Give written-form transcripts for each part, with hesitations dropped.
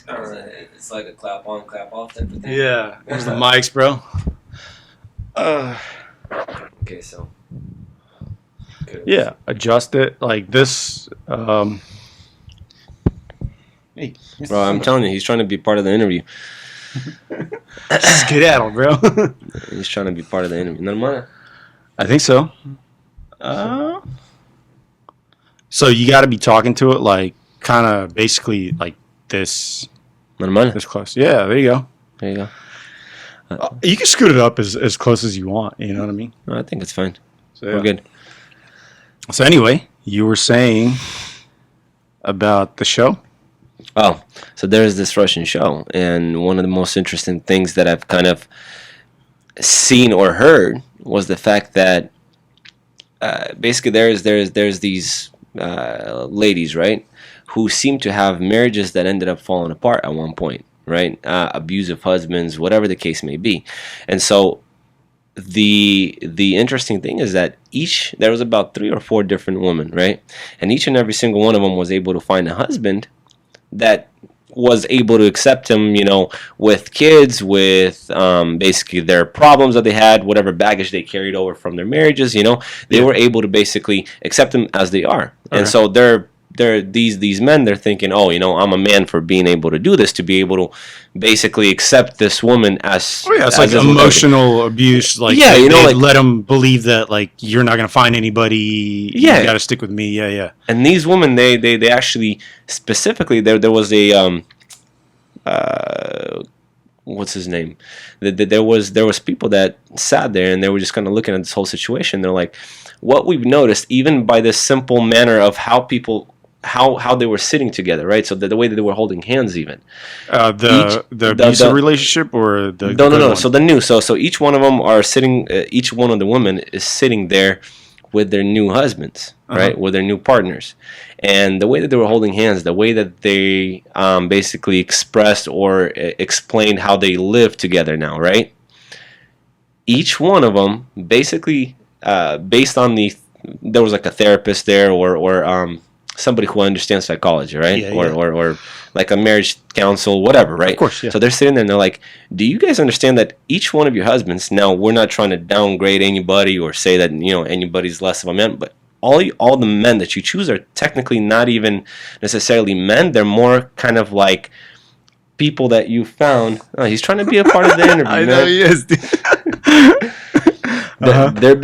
It's like a clap on, clap off type of thing. Yeah, there's the mics, bro. Okay, so. Yeah, adjust it like this. Hey, Bro, I'm telling you, he's trying to be part of the interview. Skedaddle, bro. He's trying to be part of the interview. Normal. I think so. So you got to be talking to it like kind of basically like this. Normal. This close. Yeah, there you go. There you go. You can scoot it up as close as you want. You know what I mean? I think it's fine. So, yeah. We're good. So anyway, you were saying about the show? Oh, so there's this Russian show, and one of the most interesting things that I've kind of seen or heard was the fact that basically there's these ladies, right, who seem to have marriages that ended up falling apart at one point, right? Abusive husbands, whatever the case may be, and so the interesting thing is that there was about 3 or 4 different women, right, and each and every single one of them was able to find a husband that was able to accept him, with kids, with basically their problems that they had, whatever baggage they carried over from their marriages, they were able to basically accept them as they are. Okay. And so these men, they're thinking, I'm a man for being able to do this, to be able to basically accept this woman as it's like emotional abuse. Like they let them believe that like you're not gonna find anybody. Yeah, you got to stick with me. Yeah. And these women, they actually specifically there was a what's his name? There was people that sat there and they were just kind of looking at this whole situation. They're like, what we've noticed, even by this simple manner of how people. How they were sitting together, right? So the way that they were holding hands, even the abusive relationship or the no. So the new, so each one of them are sitting. Each one of the women is sitting there with their new husbands, right? With their new partners, and the way that they were holding hands, the way that they basically expressed or explained how they live together now, right? Each one of them basically based on there was like a therapist there or somebody who understands psychology, right? Yeah, or like a marriage counsel, whatever, right? Of course, yeah. So they're sitting there and they're like, do you guys understand that each one of your husbands, now we're not trying to downgrade anybody or say that, anybody's less of a man, but all the men that you choose are technically not even necessarily men. They're more kind of like people that you found. Oh, he's trying to be a part of the interview, I know he is. They're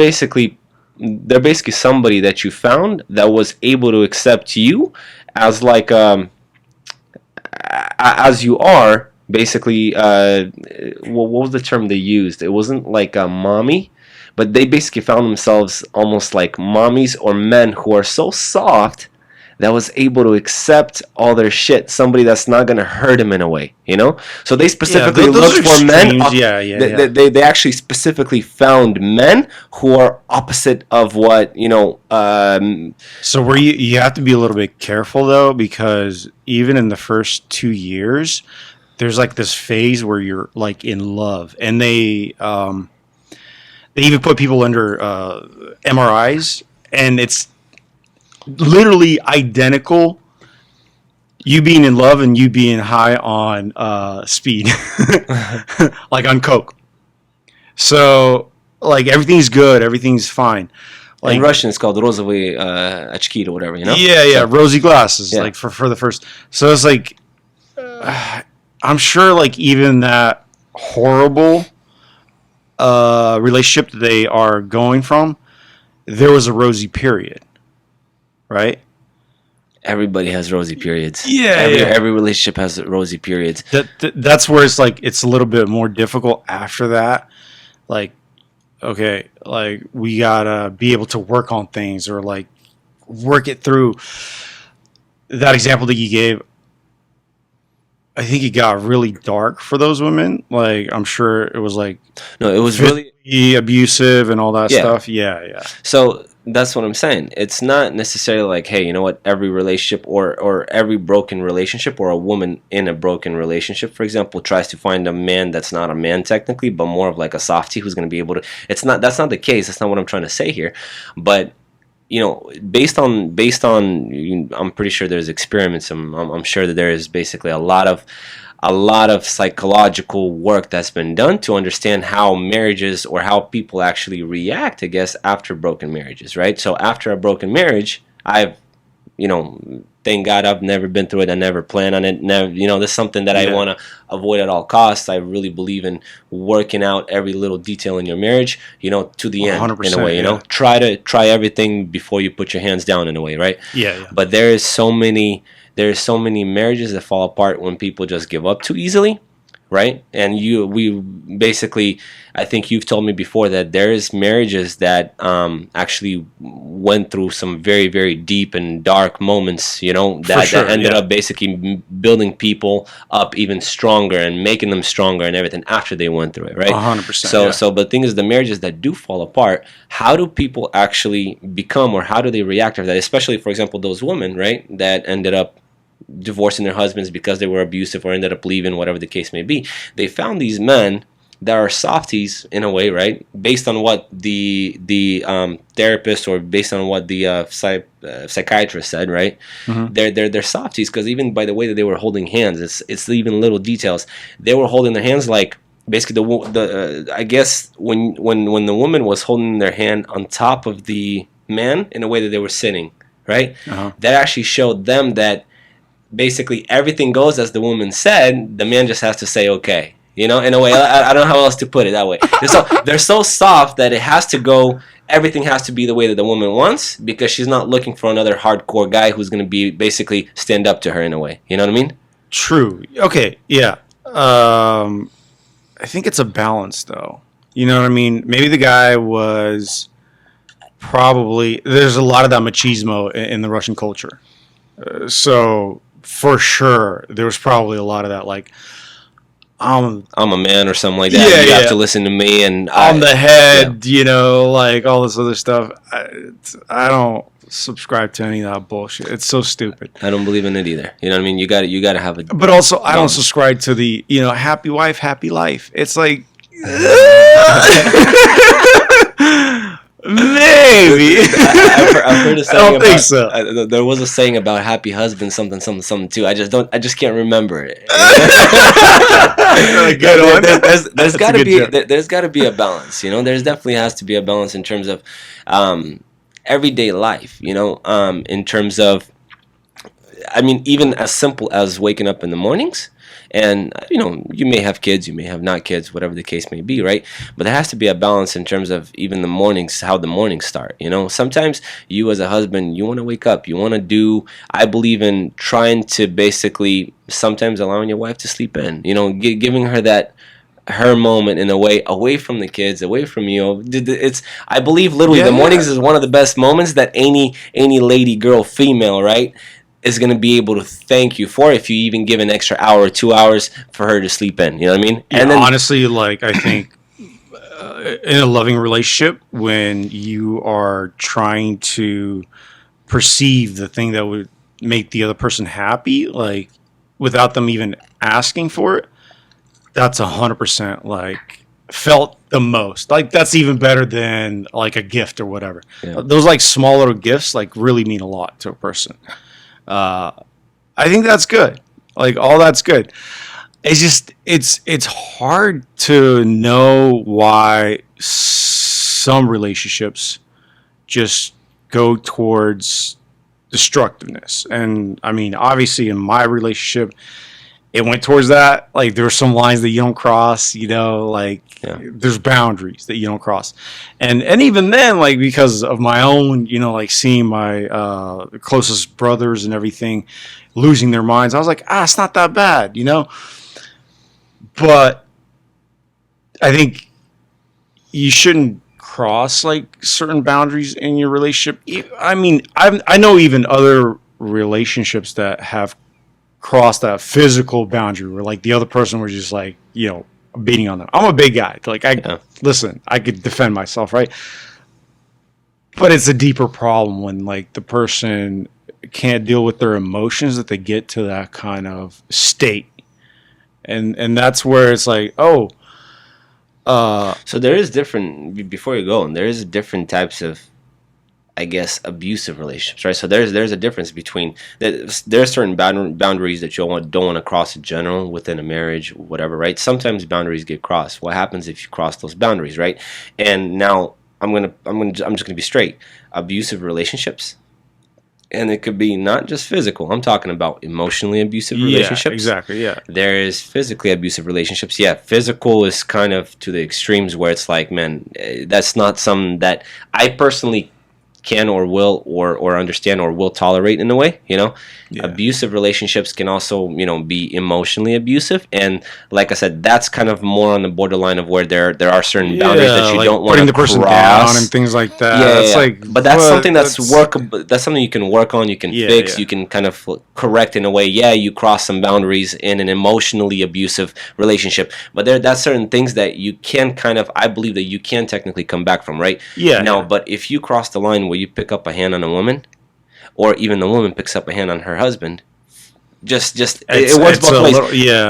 basically somebody that you found that was able to accept you as like as you are, basically. What was the term they used? It wasn't like a mommy, but they basically found themselves almost like mommies or men who are so soft that was able to accept all their shit. Somebody that's not going to hurt him in a way, So they specifically looked for men. They actually specifically found men who are opposite of what, So where you have to be a little bit careful though, because even in the first 2 years, there's like this phase where you're like in love, and they even put people under MRIs, and it's literally identical, you being in love and you being high on speed, like on coke. So like everything's good, everything's fine. Like in Russian it's called розовые очки or whatever, Yeah, rosy glasses, like for the first. So it's like I'm sure like even that horrible relationship that they are going from, there was a rosy period. Right? Everybody has rosy periods. Yeah, every relationship has rosy periods. That's where it's like it's a little bit more difficult after that. Like, okay, like we gotta be able to work on things or like work it through. That example that you gave, I think it got really dark for those women. Like, I'm sure it was like no, it was really abusive and all that stuff. Yeah. So that's what I'm saying. It's not necessarily like, hey, you know what? Every relationship or every broken relationship or a woman in a broken relationship, for example, tries to find a man that's not a man technically, but more of like a softie who's going to be able to. That's not the case. That's not what I'm trying to say here. But I'm pretty sure there's experiments. I'm sure that there is basically a lot of psychological work that's been done to understand how marriages or how people actually react, I guess, after broken marriages, right? So after a broken marriage, thank God I've never been through it. I never plan on it. Never, this is something that I want to avoid at all costs. I really believe in working out every little detail in your marriage, to the end, in a way, try everything before you put your hands down, in a way, right? Yeah. But there's so many marriages that fall apart when people just give up too easily, right? And we basically, I think you've told me before that there is marriages that actually went through some very, very deep and dark moments, that ended up basically building people up even stronger and making them stronger and everything after they went through it, right? 100%. But the thing is, the marriages that do fall apart, how do people actually become, or how do they react to that? Especially, for example, those women, right, that ended up divorcing their husbands because they were abusive or ended up leaving, whatever the case may be. They found these men that are softies, in a way, right? Based on what the therapist, or based on what the psychiatrist said, right? Mm-hmm. They're softies because even by the way that they were holding hands, it's even little details. They were holding their hands like, basically I guess when the woman was holding their hand on top of the man in a way that they were sitting, right? That actually showed them that basically everything goes as the woman said. The man just has to say okay, in a way. I don't know how else to put it that way. They're so soft that it has to go, everything has to be the way that the woman wants, because she's not looking for another hardcore guy who's going to be basically stand up to her, in a way. You know what I mean? True. Okay. Yeah. I think it's a balance, though. You know what I mean? Maybe the guy was probably, there's a lot of that machismo in the Russian culture. So for sure, there was probably a lot of that, like, I'm a man or something like that. Yeah, you have to listen to me, and I'm the head, like all this other stuff. I don't subscribe to any of that bullshit. It's so stupid. I don't believe in it either. You know what I mean? You got to have a. But also, I don't subscribe to the happy wife, happy life. It's like. Maybe. I've heard a saying. I don't think so. There was a saying about happy husband, something too. I just can't remember it. There's got to be a balance. There's definitely has to be a balance in terms of everyday life. In terms of, I mean, even as simple as waking up in the mornings. And, you may have kids, you may have not kids, whatever the case may be, right? But there has to be a balance in terms of even the mornings, how the mornings start, Sometimes you as a husband, you want to wake up, you want to do, I believe in trying to basically sometimes allowing your wife to sleep in, giving her that, her moment in a way, away from the kids, away from you. I believe literally the mornings is one of the best moments that any lady, girl, female, right, is going to be able to thank you for, if you even give an extra hour or 2 hours for her to sleep in. You know what I mean? Yeah, and then, honestly, like, I think in a loving relationship, when you are trying to perceive the thing that would make the other person happy, like, without them even asking for it, that's 100% like felt the most. Like, that's even better than like a gift or whatever. Yeah. Those like small little gifts like really mean a lot to a person. I think that's good. Like, all that's good. It's just it's hard to know why some relationships just go towards destructiveness. And I mean, obviously in my relationship, it went towards that. Like, there were some lines that you don't cross, there's boundaries that you don't cross. And even then, like, because of my own, like, seeing my closest brothers and everything losing their minds, I was like, it's not that bad, But I think you shouldn't cross, like, certain boundaries in your relationship. I mean, I know even other relationships that have crossed that physical boundary where, like, the other person was just like, beating on them. I'm a big guy. Like, listen, I could defend myself, right? But it's a deeper problem when, like, the person can't deal with their emotions, that they get to that kind of state. And that's where it's like, so there is different, before you go, and there is different types of I guess, abusive relationships, right? So there's a difference between there are certain boundaries that you don't want to cross in general within a marriage, whatever, right? Sometimes boundaries get crossed. What happens if you cross those boundaries, right? And now I'm just gonna be straight. Abusive relationships, and it could be not just physical. I'm talking about emotionally abusive relationships. Exactly. Yeah. There is physically abusive relationships. Yeah, physical is kind of to the extremes where it's like, man, that's not something that I personally can or will or understand or will tolerate in a way, you know. Yeah. Abusive relationships can also, you know, be emotionally abusive, and like I said, that's kind of more on the borderline of where there are certain boundaries that you like don't want putting to the person cross down and things like that. yeah, That's yeah. like, But that's something that's that's workable. That's something you can work on. You can fix. You can kind of correct in a way. Yeah, you cross some boundaries in an emotionally abusive relationship, but that's certain things that you can kind of. I believe that you can technically come back from, right? Yeah. Now, but if you cross the line where you pick up a hand on a woman, or even the woman picks up a hand on her husband, just it works both ways.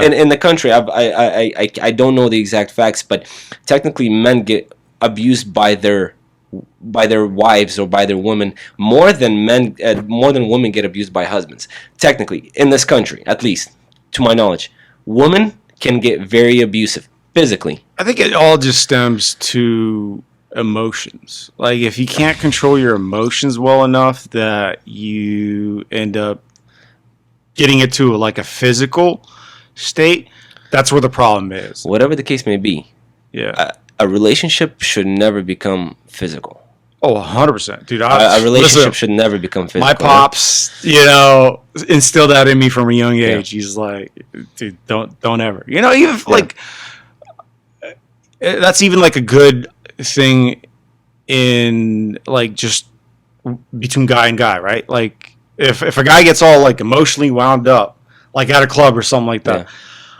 In the country, I don't know the exact facts, but technically, men get abused by their wives or by their women more than women get abused by husbands. Technically, in this country, at least to my knowledge, women can get very abusive physically. I think it all just stems to emotions. Like if you can't control your emotions well enough that you end up getting it to like a physical state, that's where the problem is. Whatever the case may be, yeah, a relationship should never become physical. Oh, 100%. Dude, a relationship should never become physical. My pops, you know, instilled that in me from a young age. Yeah. He's like, dude, don't ever. You know, even like that's even like a good thing in like just between guy and guy, right? Like if a guy gets all like emotionally wound up, like at a club or something like that, yeah.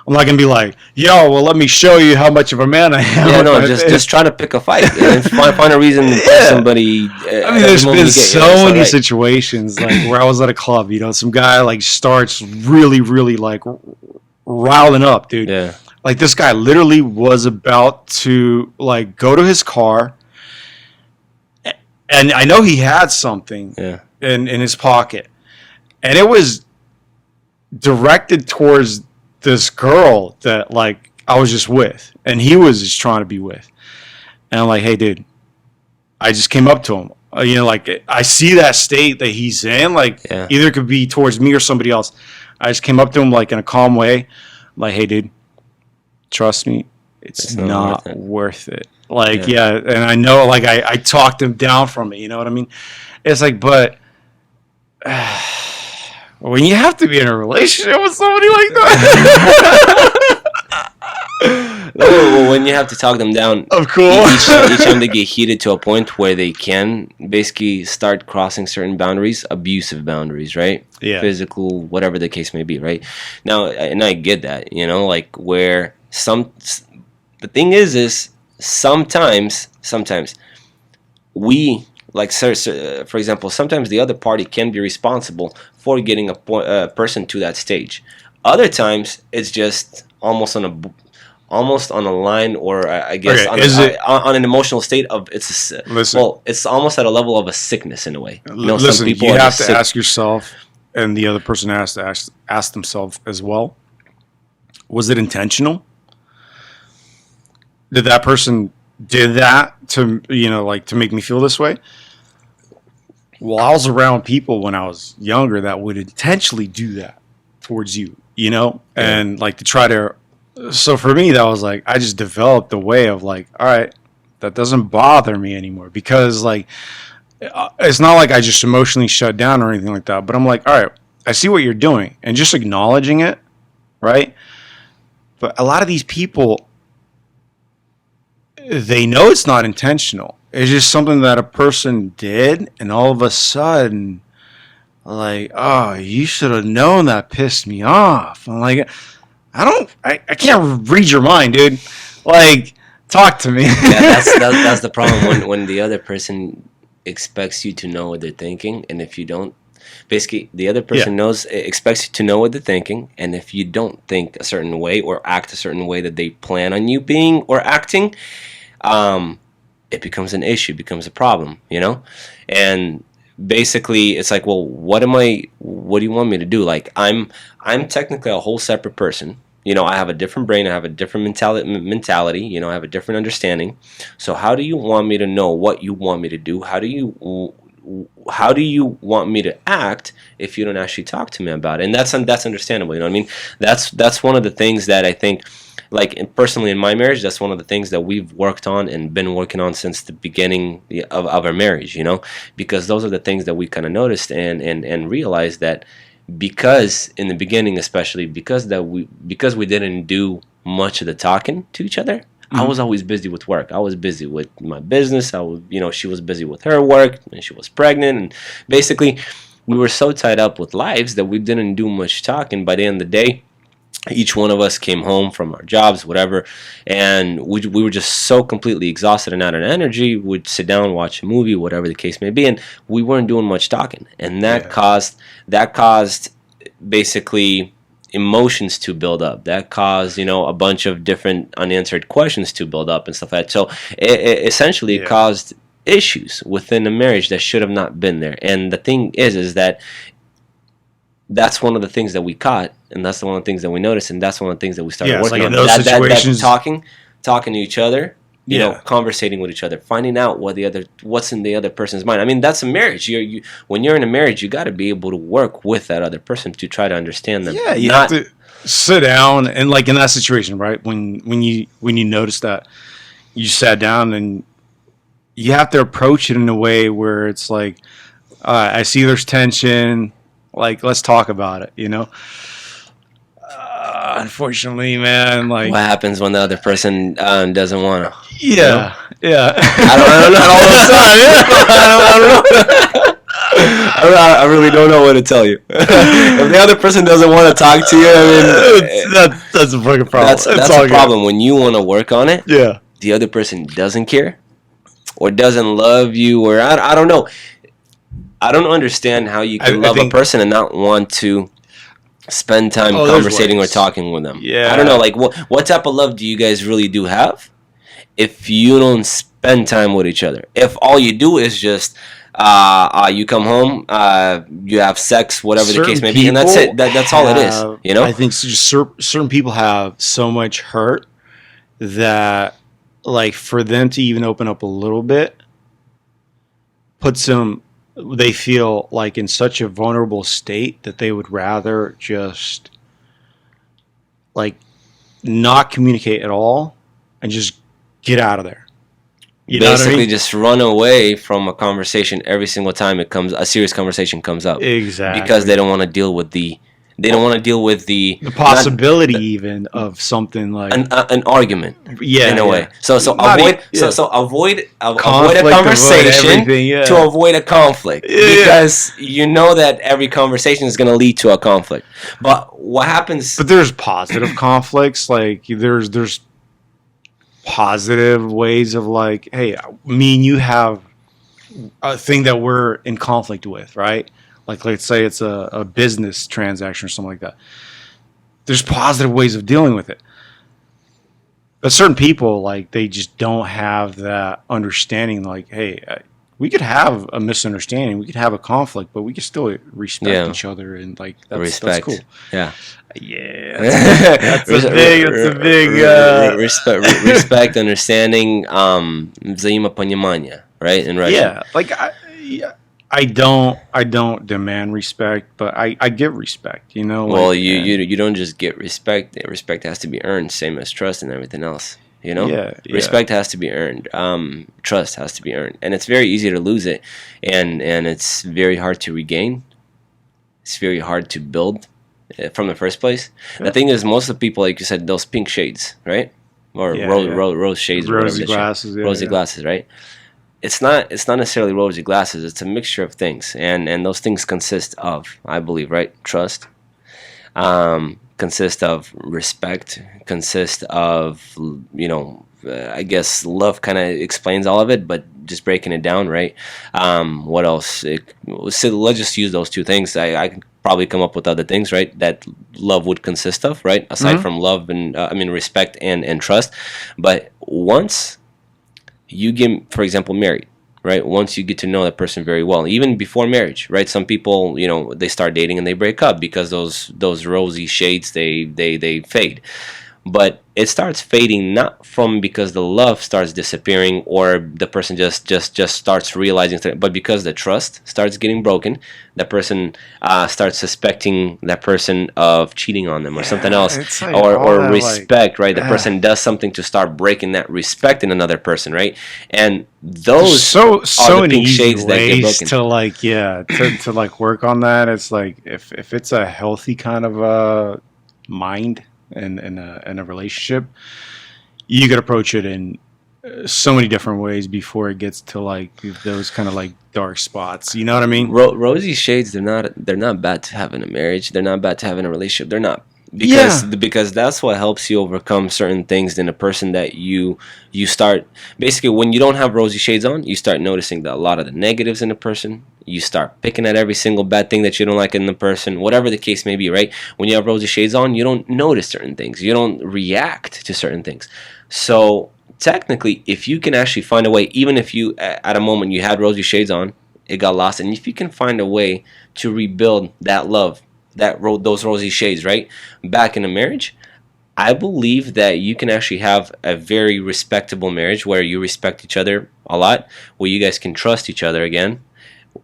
I'm not gonna be like, yo, well, let me show you how much of a man I am. Yeah, no, just try to pick a fight and find a reason to fight somebody. I mean, there's been so many situations like where I was at a club, you know, some guy like starts really like riling up, dude. Yeah. Like this guy literally was about to like go to his car, and I know he had something in his pocket, and it was directed towards this girl that like I was just with, and he was just trying to be with. And I'm like, hey, dude, I just came up to him. You know, like I see that state that he's in, like either it could be towards me or somebody else. I just came up to him like in a calm way. I'm like, hey, dude, trust me, it's not worth it. Like, and I know, like I talked him down from it. You know what I mean? It's like, but when you have to be in a relationship with somebody like that. Well, when you have to talk them down, of course, each time they get heated to a point where they can basically start crossing certain boundaries, abusive boundaries, right? Yeah. Physical, whatever the case may be, right? Now, and I get that, you know, like where the thing is sometimes we, like, for example, sometimes the other party can be responsible for getting a person to that stage. Other times, it's just almost on a line, or I guess on an emotional state of it's almost at a level of a sickness in a way. You know, listen, some people you have to ask yourself, and the other person has to ask themselves as well. Was it intentional? Did that person did that to, you know, like to make me feel this way? Well, I was around people when I was younger that would intentionally do that towards you, you know, and like to try to. So for me, that was like I just developed a way of like, all right, that doesn't bother me anymore, because like it's not like I just emotionally shut down or anything like that. But I'm like, all right, I see what you're doing, and just acknowledging it, right? But a lot of these people, they know it's not intentional. It's just something that a person did, and all of a sudden, like, oh, you should have known that pissed me off. I'm like, I can't read your mind, dude. Like, talk to me. that's the problem when the other person expects you to know what they're thinking, and if you don't, basically the other person expects you to know what they're thinking, and if you don't think a certain way or act a certain way that they plan on you being or acting, it becomes an issue, becomes a problem, and basically it's like, well, what do you want me to do? Like, I'm technically a whole separate person. I have a different brain, I have a different mentality, I have a different understanding. So how do you want me to know what you want me to do? How do you want me to act if you don't actually talk to me about it? And that's understandable. You know what I mean? That's one of the things that I think, like, personally in my marriage, that's one of the things that we've worked on and been working on since the beginning of our marriage. Because those are the things that we kind of noticed and realized that, because in the beginning, especially because we didn't do much of the talking to each other. I was always busy with work. I was busy with my business. She was busy with her work, and she was pregnant. And basically, we were so tied up with lives that we didn't do much talking. By the end of the day, each one of us came home from our jobs, whatever, and we were just so completely exhausted and out of energy. We'd sit down, watch a movie, whatever the case may be, and we weren't doing much talking. And that caused basically emotions to build up. That caused a bunch of different unanswered questions to build up and stuff like that. So it essentially caused issues within the marriage that should have not been there. And the thing is that that's one of the things that we caught, and that's one of the things that we noticed, and that's one of the things that we started working on. Those situations, talking to each other, conversating with each other, finding out what's in the other person's mind. I mean, that's a marriage. When you're in a marriage, you got to be able to work with that other person to try to understand them. Yeah, you have to sit down and, like, in that situation, right? When you notice that, you sat down and you have to approach it in a way where it's like, I see there's tension. Like, let's talk about it, Unfortunately, man, like, what happens when the other person doesn't want to? Yeah. I don't know. I really don't know what to tell you. If the other person doesn't want to talk to you, I mean, that's a fucking problem. That's a problem when you want to work on it. Yeah. The other person doesn't care or doesn't love you, or I don't know. I don't understand how you can love a person and not want to spend time conversating or talking with them. Yeah. I don't know, like, what type of love do you guys really do have if you don't spend time with each other? If all you do is just you come home, you have sex, whatever the case may be, and that's it. That's all it is. I think just certain people have so much hurt that, like, for them to even open up a little bit puts them, they feel like, in such a vulnerable state that they would rather just, like, not communicate at all and just get out of there. You basically just run away from a conversation every single time a serious conversation comes up. Exactly. Because they don't want to deal with the possibility even of something like an argument. Yeah, in a way. So avoid a conversation to avoid a conflict, because you know that every conversation is going to lead to a conflict. But what happens? But there's positive conflicts. Like, there's positive ways of, like, hey, me and you have a thing that we're in conflict with, right? Like, let's say it's a business transaction or something like that. There's positive ways of dealing with it. But certain people, like, they just don't have that understanding. Like, hey, we could have a misunderstanding, we could have a conflict, but we could still respect each other, and, like, that's cool. Yeah. That's a big respect, understanding, взаимопонимание, right, in Russian. Yeah, like, I don't demand respect, but I get respect, Well, like, you don't just get respect. Respect has to be earned, same as trust and everything else. Yeah. Respect has to be earned. Trust has to be earned, and it's very easy to lose it, and it's very hard to regain. It's very hard to build from the first place. Yeah. The thing is, most of the people, like you said, those pink shades, right, or rose shades, rosy glasses, rosy glasses, right? It's not necessarily rosy glasses. It's a mixture of things, and those things consist of, I believe, right, trust, consist of respect, consist of, I guess love kind of explains all of it, but just breaking it down, right? What else? So let's just use those two things. I can probably come up with other things, right, that love would consist of, right, aside from love and respect and trust. But once you get, for example, married, right? Once you get to know that person very well, even before marriage, right? Some people, they start dating and they break up because those rosy shades they fade. But it starts fading not from because the love starts disappearing or the person just starts realizing but because the trust starts getting broken. That person starts suspecting that person of cheating on them or something else, it's like all or that, like, respect, right? The person does something to start breaking that respect in another person, right? And there's those so are the many pink easy shades that get ways broken. to like to like work on that. It's like if it's a healthy kind of mind in a relationship, you could approach it in so many different ways before it gets to like those kind of like dark spots. You know what I mean? Rosy shades, they're not bad to have in a marriage. They're not bad to have in a relationship. They're not, Yeah. because that's what helps you overcome certain things in a person that you start, basically when you don't have rosy shades on, you start noticing a lot of the negatives in a person. You start picking at every single bad thing that you don't like in the person, whatever the case may be, right? When you have rosy shades on, you don't notice certain things. You don't react to certain things. So technically, if you can actually find a way, even if you at a moment you had rosy shades on, it got lost, and if you can find a way to rebuild that love, those rosy shades, right, back in a marriage, I believe that you can actually have a very respectable marriage where you respect each other a lot, where you guys can trust each other again,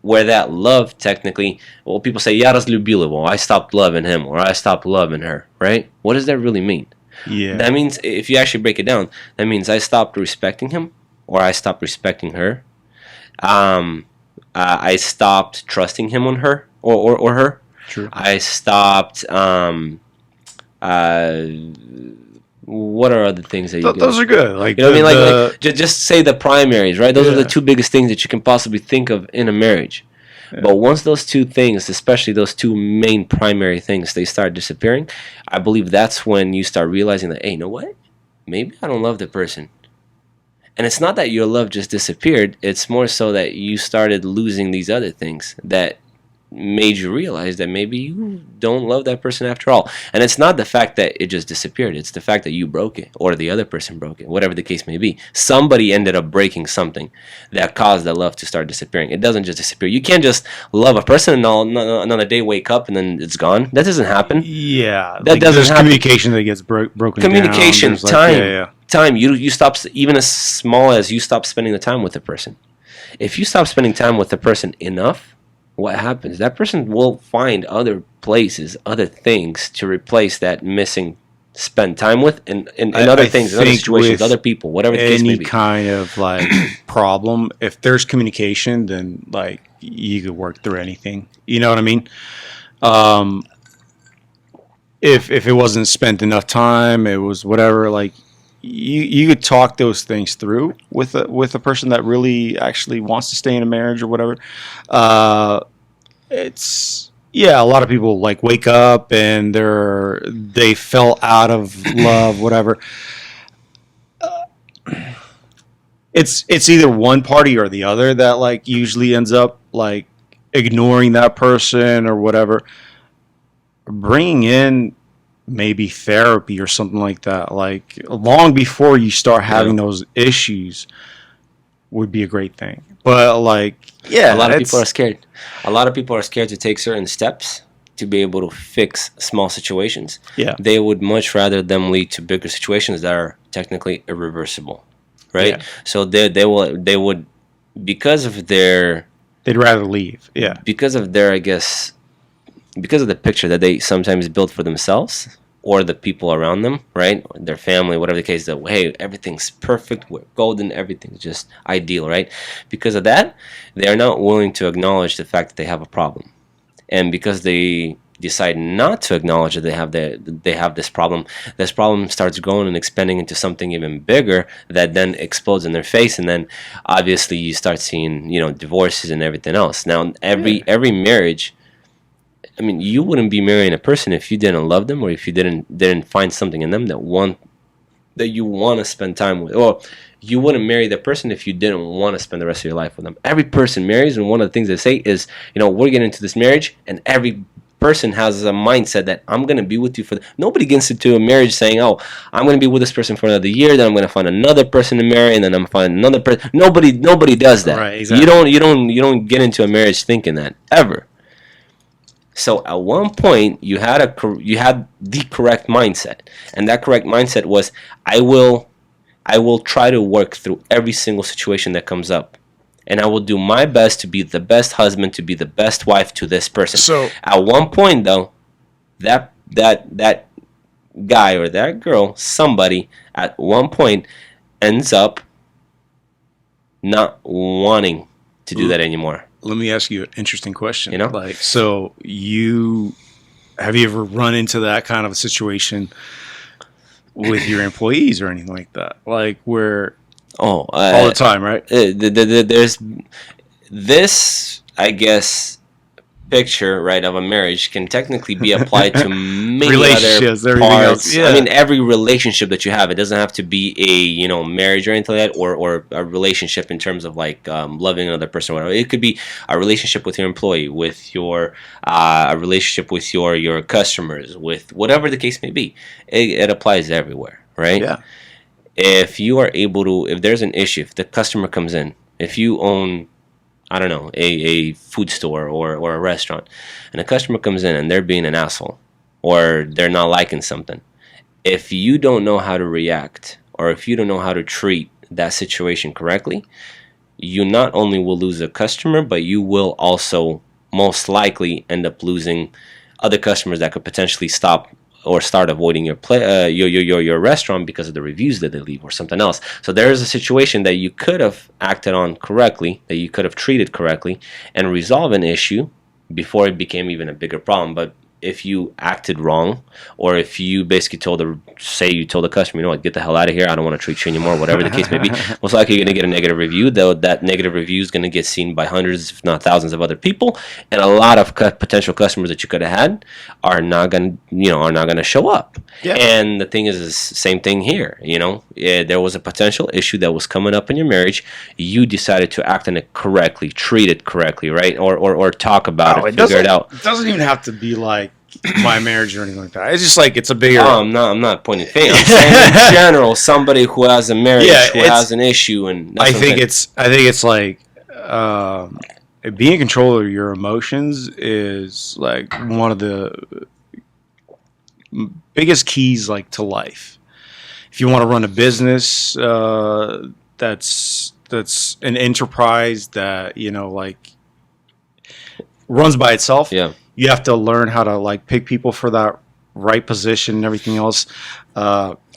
where that love technically, well, people say, "Я разлюбил его," I stopped loving him, or I stopped loving her, right? What does that really mean? That Yeah. means, if you actually break it down, that means I stopped respecting him, or I stopped respecting her. Um, I stopped trusting him on her, or her. True. I stopped. Uh, what are other things that you can? Those are good. Like You know what I mean? Like just say the primaries, right? Those are the two biggest things that you can possibly think of in a marriage. Yeah. But once those two things, especially those two main primary things, they start disappearing, I believe that's when you start realizing that, hey, you know what? Maybe I don't love the person. And it's not that your love just disappeared. It's more so that you started losing these other things that made you realize that maybe you don't love that person after all. And it's not the fact that it just disappeared. It's the fact that you broke it, or the other person broke it, whatever the case may be. Somebody ended up breaking something that caused that love to start disappearing. It doesn't just disappear. You can't just love a person and another day wake up and then it's gone. That doesn't happen. Yeah. That like doesn't there's happen. communication that gets broken Communication, down. There's time, time. You stop, even as small as you stop spending the time with the person. If you stop spending time with the person enough, what happens? That person will find other places, other things to replace that missing spend time with, and other things, in other situations, other people, whatever the case may any be. kind of like problem, if there's communication, then like you could work through anything. You know what I mean? Um, if it wasn't spent enough time, it was whatever. Like you could talk those things through with a person that really actually wants to stay in a marriage or whatever. It's yeah, a lot of people like wake up and they fell out of love, whatever. It's either one party or the other that like usually ends up like ignoring that person or whatever. Bringing in maybe therapy or something like that, like long before you start having those issues, would be a great thing. But like, yeah, A lot of people are scared. A lot of people are scared to take certain steps to be able to fix small situations. Yeah. They would much rather them lead to bigger situations that are technically irreversible, right? Yeah. So they would, because of their, they'd rather leave. Yeah. because of their, I guess, because of the picture that they sometimes build for themselves or the people around them, right? Their family, whatever the case, that, hey, everything's perfect, we're golden, everything's just ideal, right? Because of that, they are not willing to acknowledge the fact that they have a problem. And because they decide not to acknowledge that they have this problem starts growing and expanding into something even bigger that then explodes in their face, and then obviously you start seeing, divorces and everything else. Now every marriage, I mean, you wouldn't be marrying a person if you didn't love them, or if you didn't find something in them that you want to spend time with. Or you wouldn't marry the person if you didn't want to spend the rest of your life with them. Every person marries, and one of the things they say is, we're getting into this marriage, and person has a mindset that I'm going to be with you nobody gets into a marriage saying, oh, I'm going to be with this person for another year, then I'm going to find another person to marry, and then I'm going to find another person. Nobody does that. Right, exactly. You don't get into a marriage thinking that ever. So at one point you had the correct mindset, and that correct mindset was, I will try to work through every single situation that comes up. And I will do my best to be the best husband, to be the best wife to this person. So at one point, though, that guy or that girl, somebody, at one point ends up not wanting to do that anymore. Let me ask you an interesting question. You know, like, so have you ever run into that kind of a situation with your employees or anything like that? Like where all the time, right? There's this, I guess, picture, right, of a marriage can technically be applied to many other parts. Yeah. I mean, every relationship that you have, it doesn't have to be a marriage or anything like that, or a relationship in terms of like loving another person or whatever. It could be a relationship with your employee, with your a relationship with your customers, with whatever the case may be. It applies everywhere, right? Yeah. If you are able to, if there's an issue, if the customer comes in, if you own, I don't know, a food store or a restaurant, and a customer comes in and they're being an asshole, or they're not liking something, if you don't know how to react, or if you don't know how to treat that situation correctly, you not only will lose a customer, but you will also most likely end up losing other customers that could potentially stop or start avoiding your restaurant because of the reviews that they leave or something else. So there is a situation that you could have acted on correctly, that you could have treated correctly, and resolve an issue before it became even a bigger problem. But if you acted wrong, or if you basically told the customer, you know what, get the hell out of here, I don't want to treat you anymore, whatever the case may be, most likely you're going to get a negative review, though that negative review is going to get seen by hundreds, if not thousands of other people, and a lot of potential customers that you could have had are not going to show up. Yeah. And the thing is same thing here. There was a potential issue that was coming up in your marriage. You decided to act on it correctly, treat it correctly, right? Or talk about it, figure it out. It doesn't even have to be like my marriage or anything like that. It's just like it's a bigger. I'm not pointing fingers. I'm saying in general, somebody who has a marriage who has an issue, and I think it's like being in control of your emotions is like one of the biggest keys like to life. If you want to run a business that's an enterprise that like runs by itself. Yeah. You have to learn how to like pick people for that right position and everything else.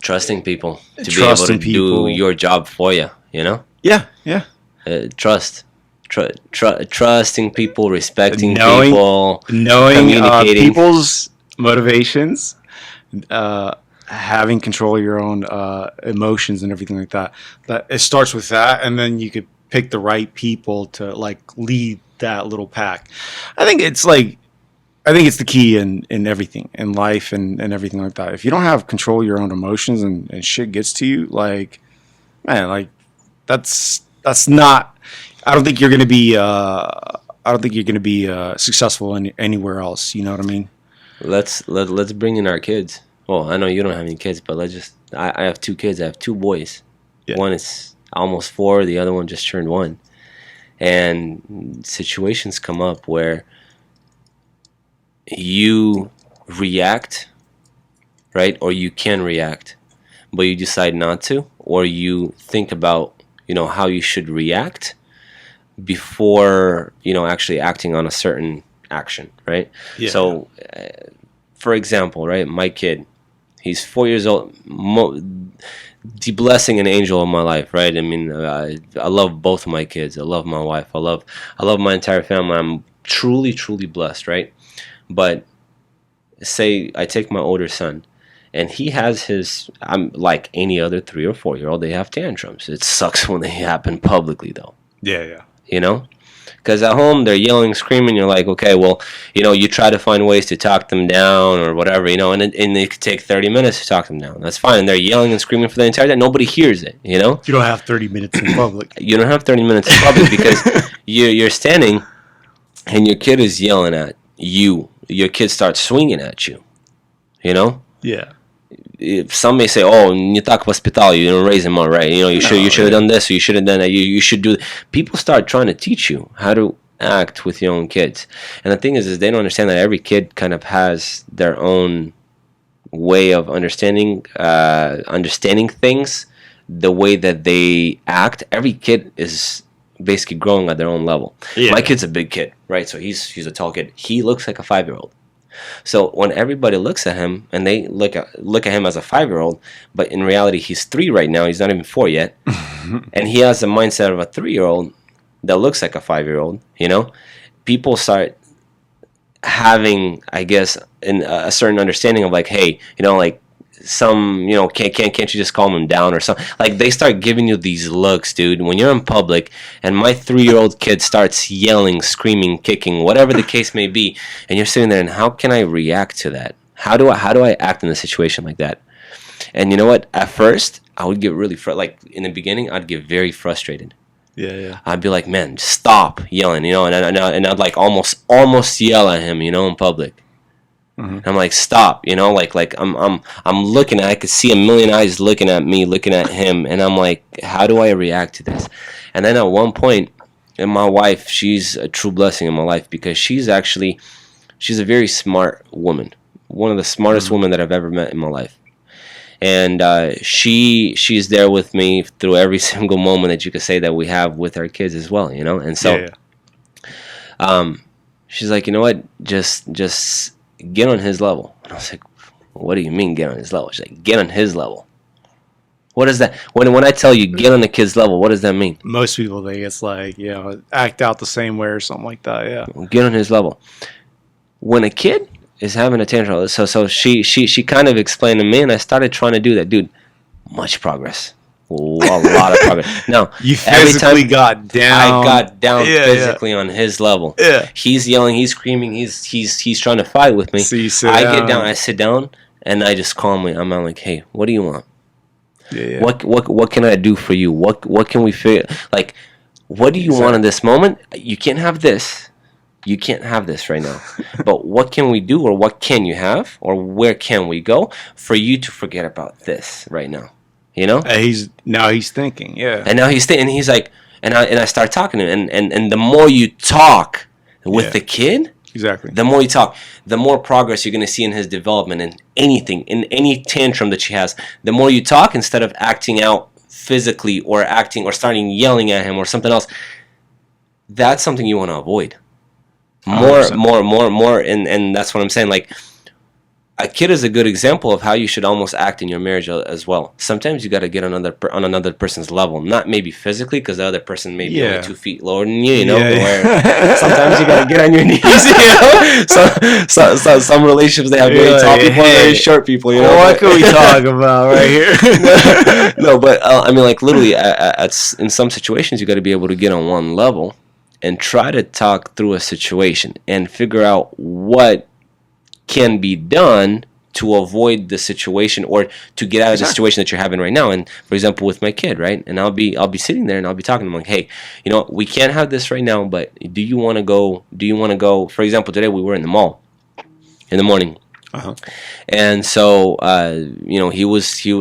Trusting people to be able to do your job for you. Yeah. Trusting people, respecting people, knowing communicating people's motivations, having control of your own emotions and everything like that. That it starts with that, and then you could pick the right people to like lead that little pack. I think it's the key in everything in life and everything like that. If you don't have control of your own emotions and shit gets to you, like, man, like that's not. I don't think you're gonna be. Successful anywhere else. You know what I mean? Let's bring in our kids. Well, I know you don't have any kids, but I have two kids. I have two boys. Yeah. One is almost 4. The other one just turned 1. And situations come up where you react, right? Or you can react, but you decide not to, or you think about, how you should react before, actually acting on a certain action, right? Yeah. So, for example, right, my kid, he's 4 years old, the blessing and angel of my life, right? I mean, I love both of my kids. I love my wife. I love my entire family. I'm truly, truly blessed, right? But say I take my older son, and he has I'm like any other 3 or 4-year-old, they have tantrums. It sucks when they happen publicly, though. Yeah. Because at home they're yelling, screaming. You're like, okay, well, you try to find ways to talk them down or whatever, and it could take 30 minutes to talk them down. That's fine. And they're yelling and screaming for the entire day. Nobody hears it. You don't have 30 minutes in public. You don't have 30 minutes in public because you're standing and your kid is yelling at you. your kid starts swinging at you, you know. Yeah. If some may say, "Oh, you так воспитал, you didn't raise him all right. You know, you should have done this, or you should have done that. You should do." People start trying to teach you how to act with your own kids, and the thing is they don't understand that every kid kind of has their own way of understanding things, the way that they act. Every kid is basically growing at their own level. Yeah. My kid's a big kid, right? So he's a tall kid. He looks like a 5-year-old. So when everybody looks at him and they look at him as a 5-year-old, but in reality he's 3 right now. He's not even 4 yet, and he has the mindset of a 3-year-old that looks like a 5-year-old. You know, people start having, I guess, a certain understanding of like, hey, you know, like some, you know, can't you just calm him down or something? Like they start giving you these looks, dude, when you're in public, and my 3-year-old kid starts yelling, screaming, kicking, whatever the case may be, and you're sitting there, and how can I react to that? How do I act in a situation like that? And you know what? At first, I would get really like in the beginning, I'd get very frustrated. Yeah. I'd be like, man, stop yelling, you know, and I'd like almost yell at him, you know, in public. Mm-hmm. I'm like, stop, you know, like I'm looking at, I could see a million eyes looking at me, looking at him, and I'm like, how do I react to this? And then at one point, and my wife, she's a true blessing in my life because she's a very smart woman, one of the smartest women that I've ever met in my life. And she's there with me through every single moment that you could say that we have with our kids as well, you know. And so, she's like, you know what, just get on his level. And I was like, what do you mean get on his level? She's like, get on his level. What is that? When I tell you get on the kid's level, what does that mean? Most people think it's like, you know, act out the same way or something like that. Yeah. Get on his level. When a kid is having a tantrum, so she kind of explained to me, and I started trying to do that. Dude, much progress. A lot of progress. Now, you physically got down. I got down physically on his level. Yeah. He's yelling, he's screaming, he's trying to fight with me. So you get down, I sit down, and I just calmly, I'm like, hey, what do you want? Yeah. What can I do for you? What can we figure? Like, what do you want in this moment? You can't have this. You can't have this right now. But what can we do, or what can you have, or where can we go for you to forget about this right now? You know? He's thinking, yeah. And now he's thinking, and he's like, and I start talking to him, and the more you talk with the kid, exactly, the more you talk, the more progress you're going to see in his development, in anything, in any tantrum that she has. The more you talk, instead of acting out physically or starting yelling at him or something else, that's something you want to avoid. More, and that's what I'm saying. Like, a kid is a good example of how you should almost act in your marriage as well. Sometimes you got to get on another person's level, not maybe physically, because the other person may be only 2 feet lower than you. You know, where sometimes you got to get on your knees. You know, so some relationships they have very tall people and very short people. You know, what can we talk about right here? No, but I mean, like literally, in some situations, you got to be able to get on one level and try to talk through a situation and figure out what can be done to avoid the situation, or to get out of the situation that you're having right now. And for example, with my kid, right? And I'll be sitting there and I'll be talking to him like, hey, you know, we can't have this right now, but do you want to go? For example, today we were in the mall in the morning. Uh-huh. And so, you know,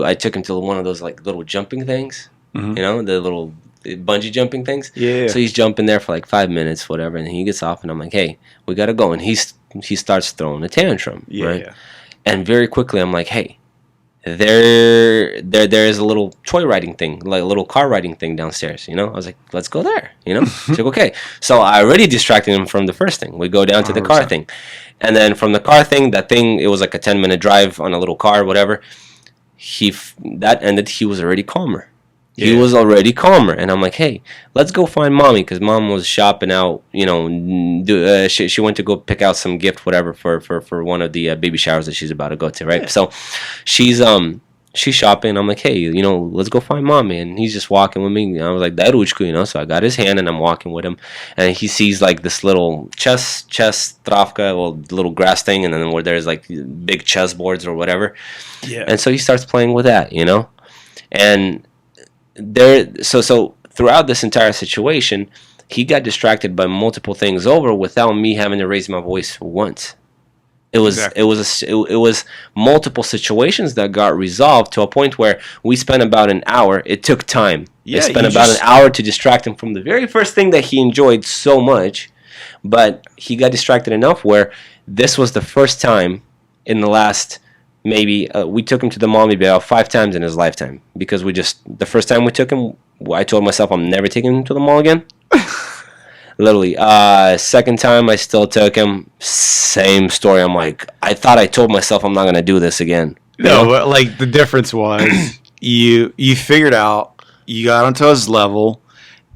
I took him to one of those like little jumping things, you know, the little bungee jumping things. Yeah. So he's jumping there for like 5 minutes, whatever, and he gets off, and I'm like, hey, we gotta go. And he starts throwing a tantrum, right? Yeah. And very quickly, I'm like, hey, there is a little toy riding thing, like a little car riding thing downstairs. You know, I was like, let's go there. You know, he's like, okay. So I already distracted him from the first thing. We go down to the car thing, and then from the car thing, it was like a 10-minute drive on a little car, whatever. That ended. He was already calmer. He was already calmer, and I'm like, hey, let's go find mommy, because mom was shopping out, you know, she went to go pick out some gift, whatever, for one of the baby showers that she's about to go to, right? So she's shopping, I'm like, hey, you know, let's go find mommy, and he's just walking with me, and I was like, daj ručku, you know, so I got his hand, and I'm walking with him, and he sees like this little chess travka, well, little grass thing, and then where there's like big chess boards or whatever, and so he starts playing with that, you know, and so throughout this entire situation, he got distracted by multiple things over without me having to raise my voice once. Exactly. It was multiple situations that got resolved to a point where we spent about an hour. It took time. I Yeah, spent you about an just hour to distract him from the very first thing that he enjoyed so much, but he got distracted enough where this was the first time in the last maybe we took him to the mall maybe about 5 times in his lifetime because we just the first time we took him, I told myself I'm never taking him to the mall again. Literally. Second time I still took him. Same story. I'm like, I thought I told myself I'm not gonna do this again. You no, know? but like the difference was you figured out you got onto his level,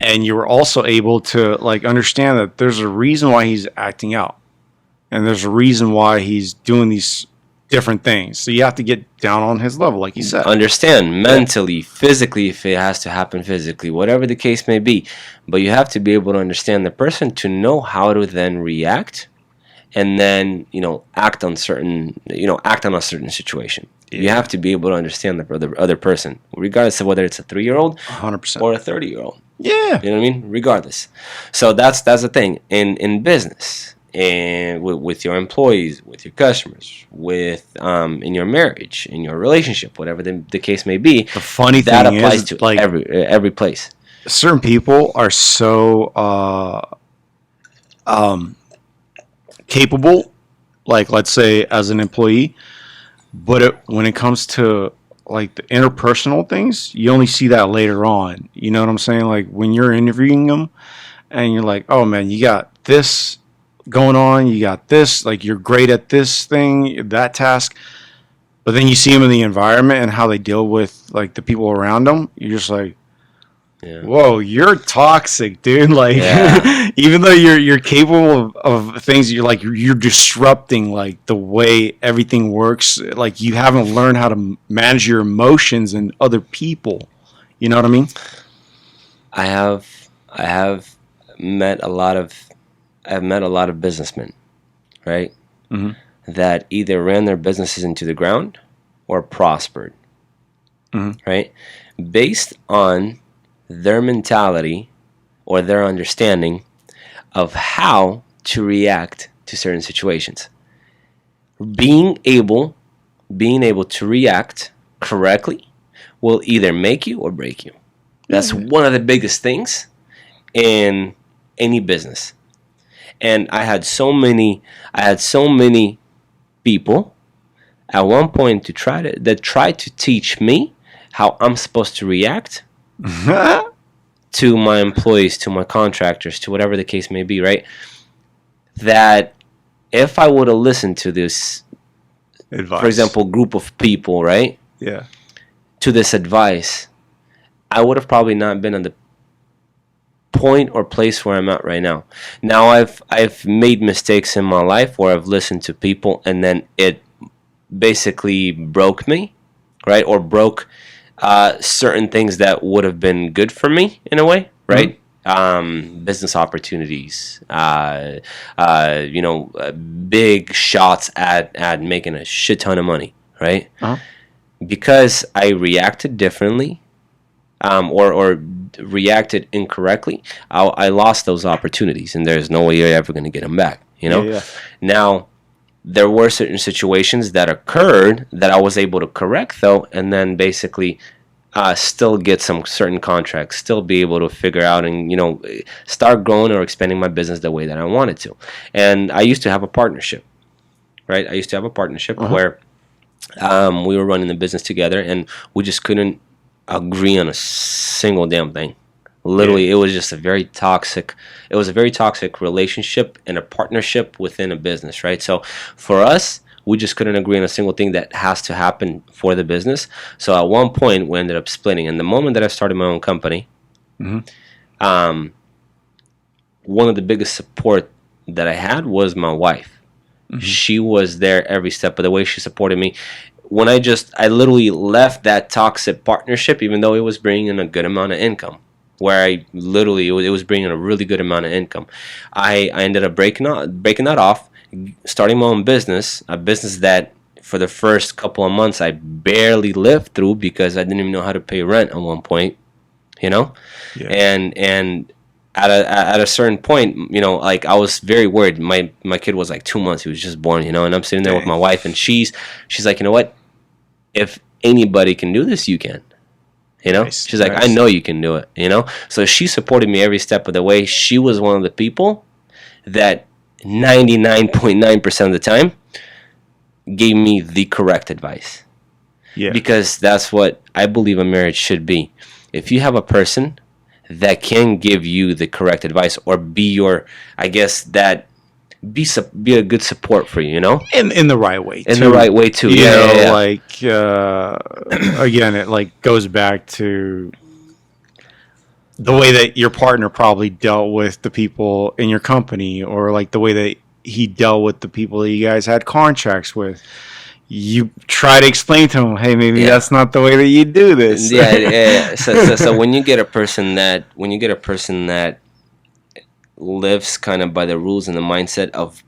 and you were also able to like understand that there's a reason why he's acting out, and there's a reason why he's doing these different things. So you have to get down on his level, like you said. Understand Yeah. mentally, physically, if it has to happen physically, whatever the case may be. But you have to be able to understand the person to know how to then react and then act on act on a certain situation. You Yeah. have to be able to understand the other person, regardless of whether it's a 3-year-old 100%. or a 30-year-old. Yeah. You know what I mean? Regardless. So that's the thing in business and with your employees, with your customers, with in your marriage, in your relationship, whatever the case may be. The funny That thing applies is, to like, every place. certain people are so capable, like, let's say, as an employee, but when it comes to like the interpersonal things, you only see that later on. You know what I'm saying? Like when you're interviewing them, and you're like, "Oh man, you got this going on. You got this. Like you're great at this thing, that task." But then you see them in the environment and how they deal with like the people around them. You're just like, Yeah. whoa, you're toxic, dude. Like, Yeah. even though you're capable of things, you're disrupting like the way everything works. Like you haven't learned how to manage your emotions and other people. You know what I mean? I have met a lot of I've met a lot of businessmen, right? Mm-hmm. That either ran their businesses into the ground or prospered, Mm-hmm. right? Based on their mentality or their understanding of how to react to certain situations. Being able being able to react correctly will either make you or break you. That's Yeah. one of the biggest things in any business. And I had so many people at one point that tried to teach me how I'm supposed to react to my employees, to my contractors, to whatever the case may be, right? That if I would have listened to this, Advice. for example, group of people, right, Yeah. to this advice, I would have probably not been at the point or place where I'm at right now. Now I've made mistakes in my life where I've listened to people and then it basically broke me, right, or broke certain things that would have been good for me in a way, right? Business opportunities, big shots at making a shit ton of money, right? Uh-huh. Because I reacted differently, or reacted incorrectly, I lost those opportunities, and there's no way you're ever going to get them back. Yeah. Now there were certain situations that occurred that I was able to correct though, and then basically still get some certain contracts, still be able to figure out and start growing or expanding my business the way that I wanted to. And I used to have a partnership, right? I used to have a partnership where we were running the business together, and we just couldn't agree on a single damn thing. Literally, it was just a very toxic. It was a very toxic relationship and a partnership within a business, right? So for us, we just couldn't agree on a single thing that has to happen for the business. So at one point, we ended up splitting. And the moment that I started my own company, one of the biggest support that I had was my wife. She was there every step of the way. She supported me. When I literally left that toxic partnership, even though it was bringing in a good amount of income, where I literally it was bringing a really good amount of income. I ended up breaking that off, starting my own business, a business that for the first couple of months I barely lived through because I didn't even know how to pay rent at one point, Yeah. and at a certain point, like I was very worried. My kid was like 2 months; he was just born, and I'm sitting there with my wife, and she's like, you know what? If anybody can do this, you can. Nice, She's like, I know you can do it. So she supported me every step of the way. She was one of the people that 99.9% of the time gave me the correct advice. Yeah. Because that's what I believe a marriage should be. If you have a person that can give you the correct advice or be your, I guess, that be a good support for you, in the right way. In the right way too. Yeah. Like again, it like goes back to the way that your partner probably dealt with the people in your company, or like the way that he dealt with the people that you guys had contracts with. You try to explain to him, hey, maybe that's not the way that you do this. Yeah. So when you get a person that lives kind of by the rules and the mindset of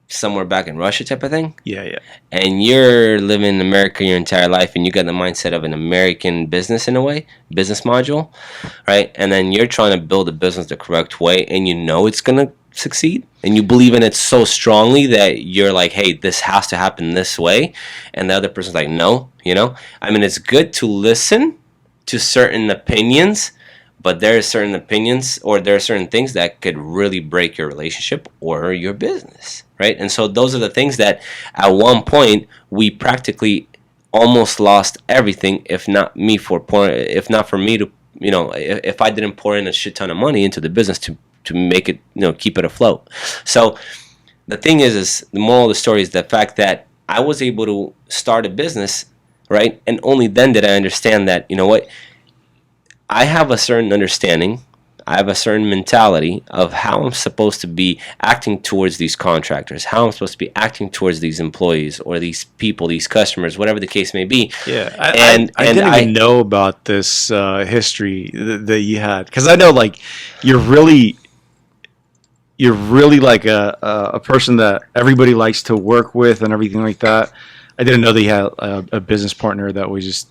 somewhere back in Russia type of thing. Yeah. And you're living in America your entire life, and you got the mindset of an American business in a way, business module, right? And then you're trying to build a business the correct way, and it's going to succeed, and you believe in it so strongly that you're like, hey, this has to happen this way, and the other person's like, no. I mean, it's good to listen to certain opinions, but there are certain opinions, or there are certain things that could really break your relationship or your business, right? And so those are the things that at one point we practically almost lost everything, if not for me to, if I didn't pour in a shit ton of money into the business to make it, keep it afloat. So the thing is the moral of the story is the fact that I was able to start a business, right? And only then did I understand that, I have a certain understanding, I have a certain mentality of how I'm supposed to be acting towards these contractors, how I'm supposed to be acting towards these employees or these people, these customers, whatever the case may be. Yeah, I didn't even know about this history that you had, because I know like you're really like a person that everybody likes to work with and everything like that. I didn't know that you had a business partner that was just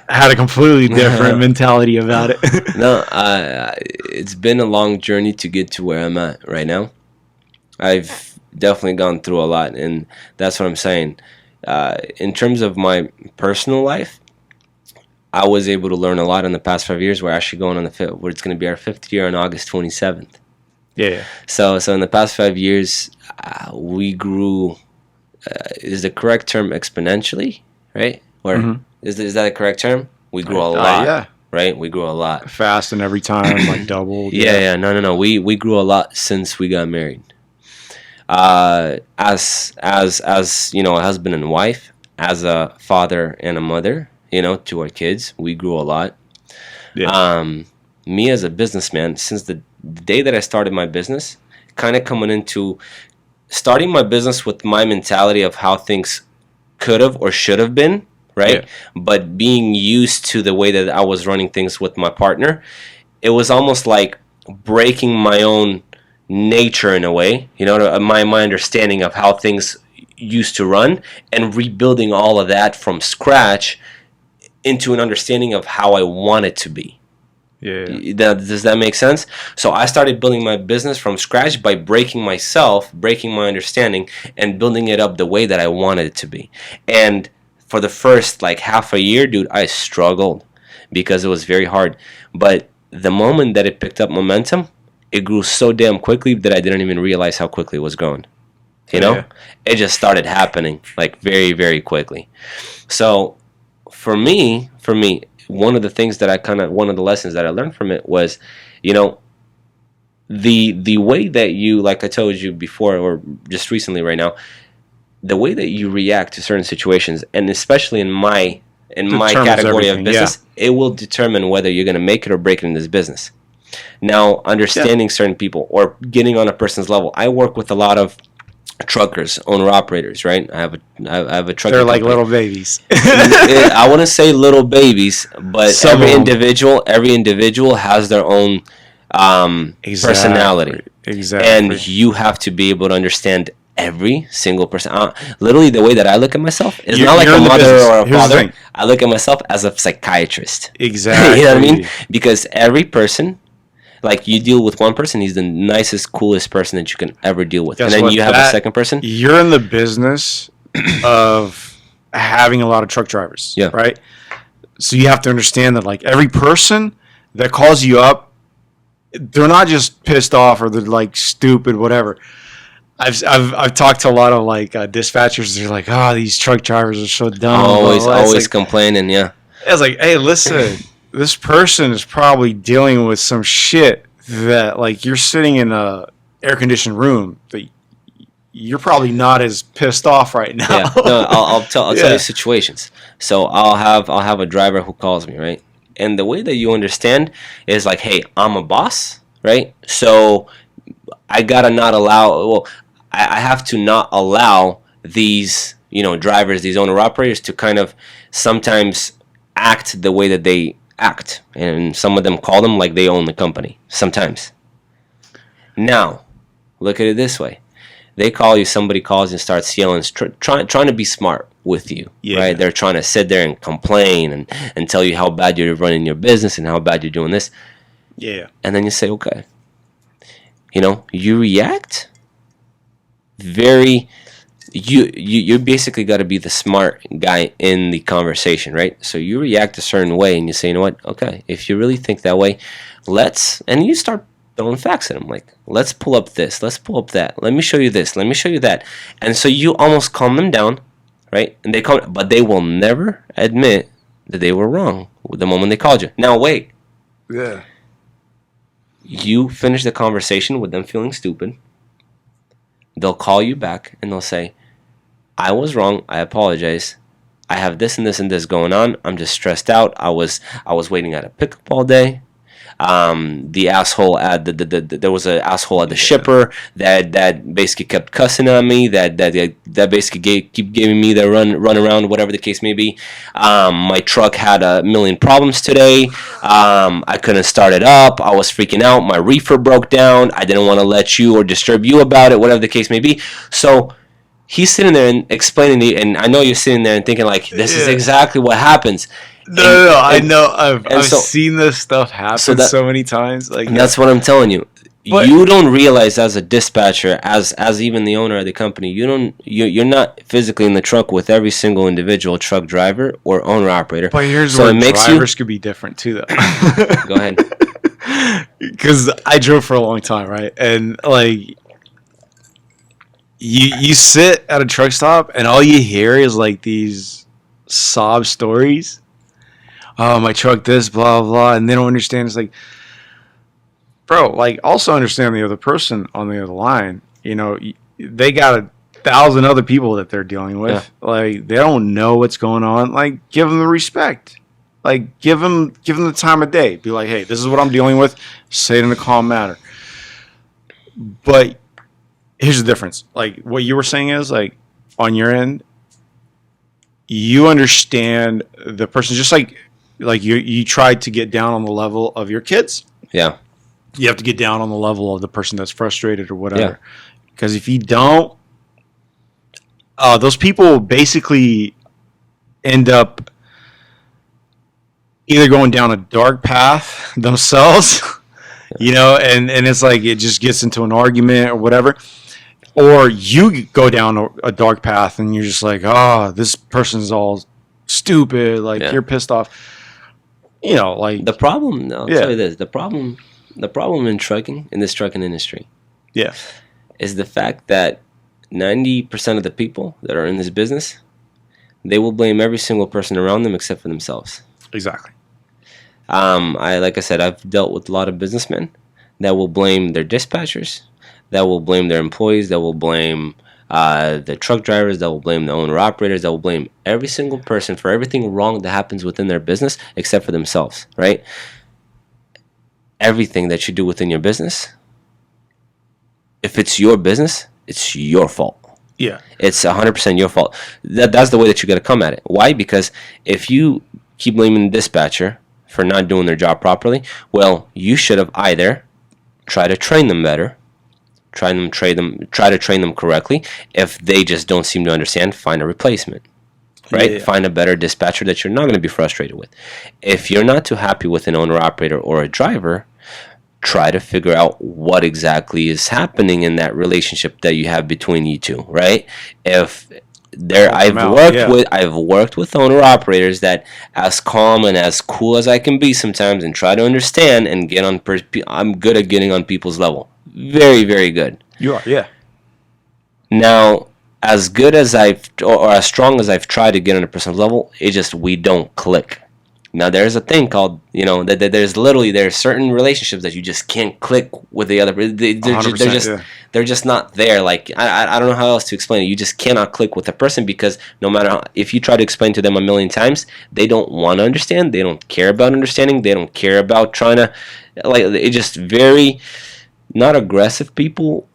had a completely different mentality about it. No, it's been a long journey to get to where I'm at right now. I've definitely gone through a lot, and that's what I'm saying. In terms of my personal life, I was able to learn a lot in the past 5 years. We're actually going on where it's going to be our 5th year on August 27th. Yeah. So in the past 5 years, we grew. Is the correct term exponentially, right? Or is that a correct term? We grew a lot. Yeah. Right? We grew a lot. Fast, and every time like doubled. Yeah. No. We grew a lot since we got married. As a husband and wife, as a father and a mother, to our kids, we grew a lot. Yeah. Me as a businessman, since the day that I started my business, kind of coming into starting my business with my mentality of how things could have or should have been, right? Yeah. But being used to the way that I was running things with my partner, it was almost like breaking my own nature in a way, my understanding of how things used to run, and rebuilding all of that from scratch into an understanding of how I want it to be. Yeah. Does that make sense? So I started building my business from scratch by breaking my understanding, and building it up the way that I wanted it to be. And for the first like half a year, dude, I struggled because it was very hard. But the moment that it picked up momentum, it grew so damn quickly that I didn't even realize how quickly it was going. It just started happening like very, very quickly. So for me, one of the things that one of the lessons that I learned from it was, the way that you, like I told you before, or just recently right now, the way that you react to certain situations, and especially in my category of business, it will determine whether you're going to make it or break it in this business. Now, understanding certain people or getting on a person's level, I work with a lot of truckers, owner operators, right? I have a truck. They're like little babies. I wouldn't say little babies, but every individual has their own personality. Exactly. And you have to be able to understand every single person. Literally, the way that I look at myself is not like a mother or a father. I look at myself as a psychiatrist. Exactly. You know what I mean? Because every person Like you deal with one person, he's the nicest, coolest person that you can ever deal with, Guess and then what? you have a second person. You're in the business of having a lot of truck drivers, Yeah. right? So you have to understand that like every person that calls you up, they're not just pissed off or they're like stupid, whatever. I've talked to a lot of like dispatchers. They're like, oh, these truck drivers are so dumb. Always Like, complaining. Yeah. it's like, hey, listen, this person is probably dealing with some shit that like you're sitting in a air conditioned room that you're probably not as pissed off right now. Yeah. No, I'll tell you situations. So I'll have a driver who calls me, right? And the way that you understand is like, hey, I'm a boss, right? So I gotta not allow. Well, I have to not allow these, drivers, these owner operators, to kind of sometimes act the way that they act, and some of them call them like they own the company. Sometimes. Now, look at it this way: they call you, somebody calls and starts yelling, trying to be smart with you, right? They're trying to sit there and complain and tell you how bad you're running your business and how bad you're doing this. Yeah. And then you say, okay. You react very. You basically got to be the smart guy in the conversation, right? So you react a certain way, and you say, you know what? Okay, if you really think that way, and you start throwing facts at them, like, let's pull up this, let's pull up that, let me show you this, let me show you that, and so you almost calm them down, right? And but they will never admit that they were wrong the moment they called you. Now wait. Yeah. You finish the conversation with them feeling stupid. They'll call you back and they'll say, I was wrong. I apologize. I have this and this and this going on. I'm just stressed out. I was waiting at a pickup all day. The asshole at there was an asshole at the shipper that basically kept cussing at me. That basically keep giving me the run around, whatever the case may be. My truck had a million problems today. I couldn't start it up. I was freaking out. My reefer broke down. I didn't want to let you or disturb you about it, whatever the case may be. So he's sitting there and explaining to you, and I know you're sitting there and thinking like, this is exactly what happens. No, I know. I've seen this stuff happen so many times. Like that's what I'm telling you. But you don't realize as a dispatcher, as even the owner of the company, you're not physically in the truck with every single individual truck driver or owner operator. But here's where drivers could be different too, though. Go ahead. Because I drove for a long time, right? And like, you sit at a truck stop and all you hear is like these sob stories. Oh, my truck this, blah, blah, and they don't understand. It's like, bro, like, also understand the other person on the other line. They got 1,000 other people that they're dealing with. Yeah. Like, they don't know what's going on. Like, give them the respect. Like, give them the time of day. Be like, hey, this is what I'm dealing with. Say it in a calm manner. But here's the difference. Like, what you were saying is, like, on your end, you understand the person just like you tried to get down on the level of your kids. Yeah. You have to get down on the level of the person that's frustrated or whatever. Because if you don't, those people basically end up either going down a dark path themselves, and it's like it just gets into an argument or whatever. Or you go down a dark path and you're just like, this person's all stupid. Like, you're pissed off. Like the problem. I'll tell you this: the problem in trucking, in this trucking industry, is the fact that 90% of the people that are in this business, they will blame every single person around them except for themselves. Exactly. Like I said, I've dealt with a lot of businessmen that will blame their dispatchers, that will blame their employees, that will blame the truck drivers, that will blame the owner operators, that will blame every single person for everything wrong that happens within their business except for themselves, right? Everything that you do within your business, if it's your business, it's your fault. Yeah. It's 100% your fault. That's the way that you got to come at it. Why? Because if you keep blaming the dispatcher for not doing their job properly, well, you should have either tried to train them better, try to train them correctly. If they just don't seem to understand, find a replacement, right? Yeah. Find a better dispatcher that you're not going to be frustrated with. If you're not too happy with an owner operator or a driver, try to figure out what exactly is happening in that relationship that you have between you two, right? If there, I've worked with owner operators that as calm and as cool as I can be sometimes, and try to understand and get on. I'm good at getting on people's level. Very, very good. You are, yeah. Now, as good as or as strong as I've tried to get on a personal level, it just, we don't click. Now, there's a thing called, that there's certain relationships that you just can't click with the other. They're just not there. Like, I don't know how else to explain it. You just cannot click with a person because no matter if you try to explain to them a million times, they don't want to understand. They don't care about understanding. They don't care about trying to, like, it's just very not aggressive people.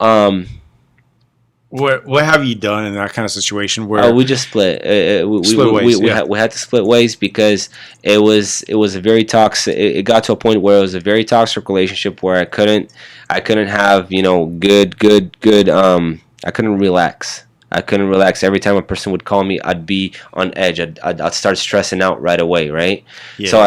What have you done in that kind of situation where we just split? We had to split ways because it was a very toxic. It got to a point where it was a very toxic relationship where I couldn't have good. I couldn't relax. Every time a person would call me, I'd be on edge. I'd start stressing out right away. Right. Yeah. So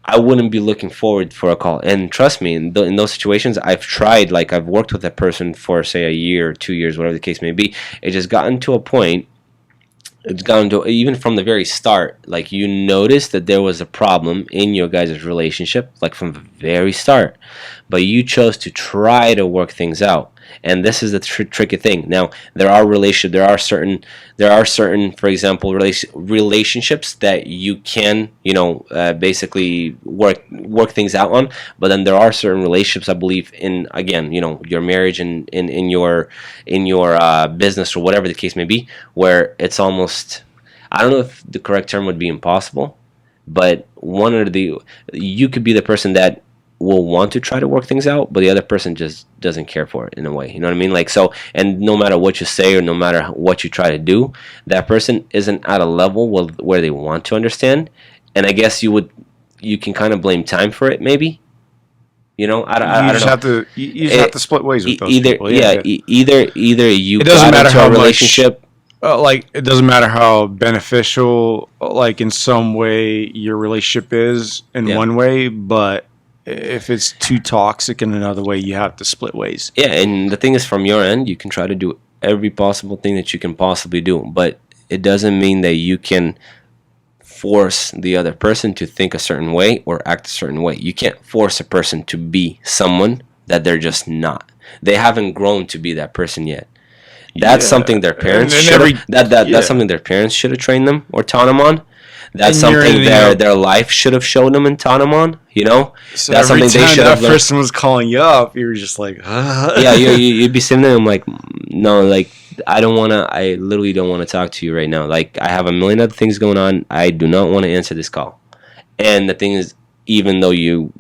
I wouldn't be looking forward for a call. And trust me, in those situations, I've tried, like I've worked with a person for, say, a year or 2 years, whatever the case may be. It just gotten to a point, even from the very start, like you noticed that there was a problem in your guys' relationship, like from the very start. But you chose to try to work things out. And this is the tricky thing. Now, there are certain, for example, relationships that you can, basically work things out on. But then there are certain relationships, I believe, in, again, your marriage and in your business or whatever the case may be, where it's almost, I don't know if the correct term would be impossible, but you could be the person that will want to try to work things out, but the other person just doesn't care for it in a way. You know what I mean? Like, so, and no matter what you say or no matter what you try to do, that person isn't at a level where they want to understand. And I guess you can kind of blame time for it, maybe. I don't know. You just have to split ways with those people. Either you it doesn't matter how relationship. It doesn't matter how beneficial, like in some way, your relationship is in one way, but if it's too toxic in another way, you have to split ways. Yeah, and the thing is, from your end, you can try to do every possible thing that you can possibly do, but it doesn't mean that you can force the other person to think a certain way or act a certain way. You can't force a person to be someone that they're just not. They haven't grown to be that person yet. That's something their parents that's something their parents should have trained them or taught them on. That's something their life should have shown them and taught them on. So that's something they should have. That person was calling you up, you were just like, yeah, you'd be sitting there. I'm like, no, like I literally don't want to talk to you right now. Like I have a million other things going on. I do not want to answer this call. And the thing is, even though you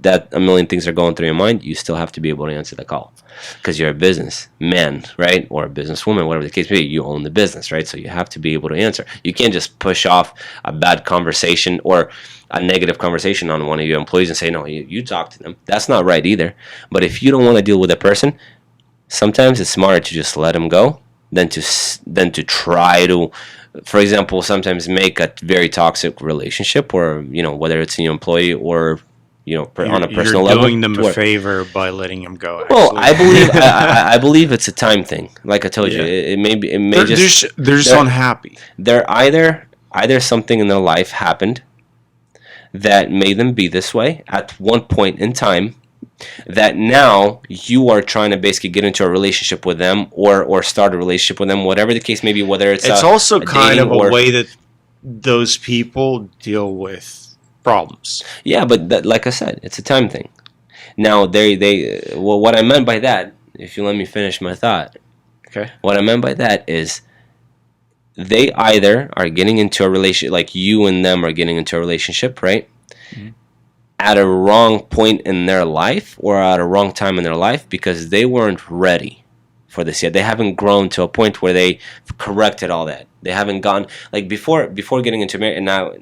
that a million things are going through your mind, you still have to be able to answer the call. Because you're a businessman, right? Or a businesswoman, whatever the case may be. You own the business, right? So you have to be able to answer. You can't just push off a bad conversation or a negative conversation on one of your employees and say, no, you talk to them. That's not right either. But if you don't want to deal with a person, sometimes it's smarter to just let them go than to try to, for example, sometimes make a very toxic relationship, or whether it's an employee or on a personal level. You're doing them a favor by letting them go. Actually. Well, I believe it's a time thing. Like I told you, they're just unhappy. They're either something in their life happened that made them be this way at one point in time, that now you are trying to basically get into a relationship with them or start a relationship with them, whatever the case may be. Whether it's also kind of a way that those people deal with problems. Yeah, but like I said, it's a time thing. Now, what I meant by that, if you let me finish my thought, okay. What I meant by that is they either are getting into a relationship, like you and them are getting into a relationship, right? Mm-hmm. At a wrong point in their life or at a wrong time in their life because they weren't ready for this yet. They haven't grown to a point where they corrected all that. They haven't gone, like before getting into marriage, and now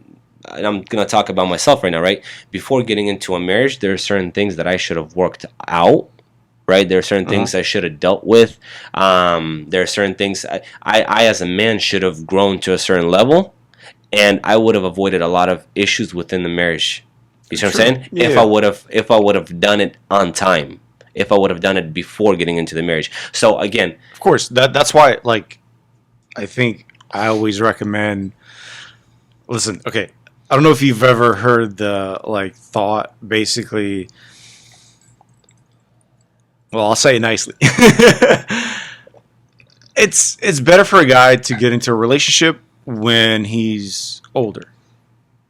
I'm going to talk about myself right now, right? Before getting into a marriage, there are certain things that I should have worked out, right? There are certain things I should have dealt with. There are certain things I as a man should have grown to a certain level, and I would have avoided a lot of issues within the marriage You see what I'm saying? Yeah. If I would have done it on time, if I would have done it before getting into the marriage. So again, of course, that's why, like, I think I always recommend. Listen, okay, I don't know if you've ever heard the like thought. Basically, well, I'll say it nicely. It's better for a guy to get into a relationship when he's older,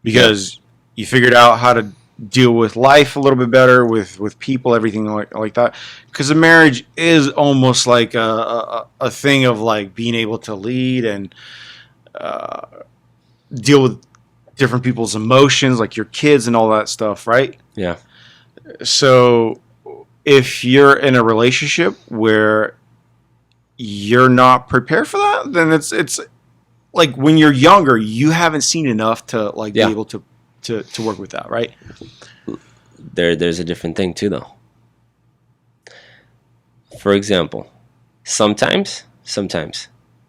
because you figured out how to deal with life a little bit better, with people, everything like that. Because a marriage is almost like a thing of like being able to lead and deal with different people's emotions, like your kids and all that stuff, right? yeah, So if you're in a relationship where you're not prepared for that, then it's like when you're younger, you haven't seen enough to like be able to work with that, right? there's a different thing too, though. For example, sometimes,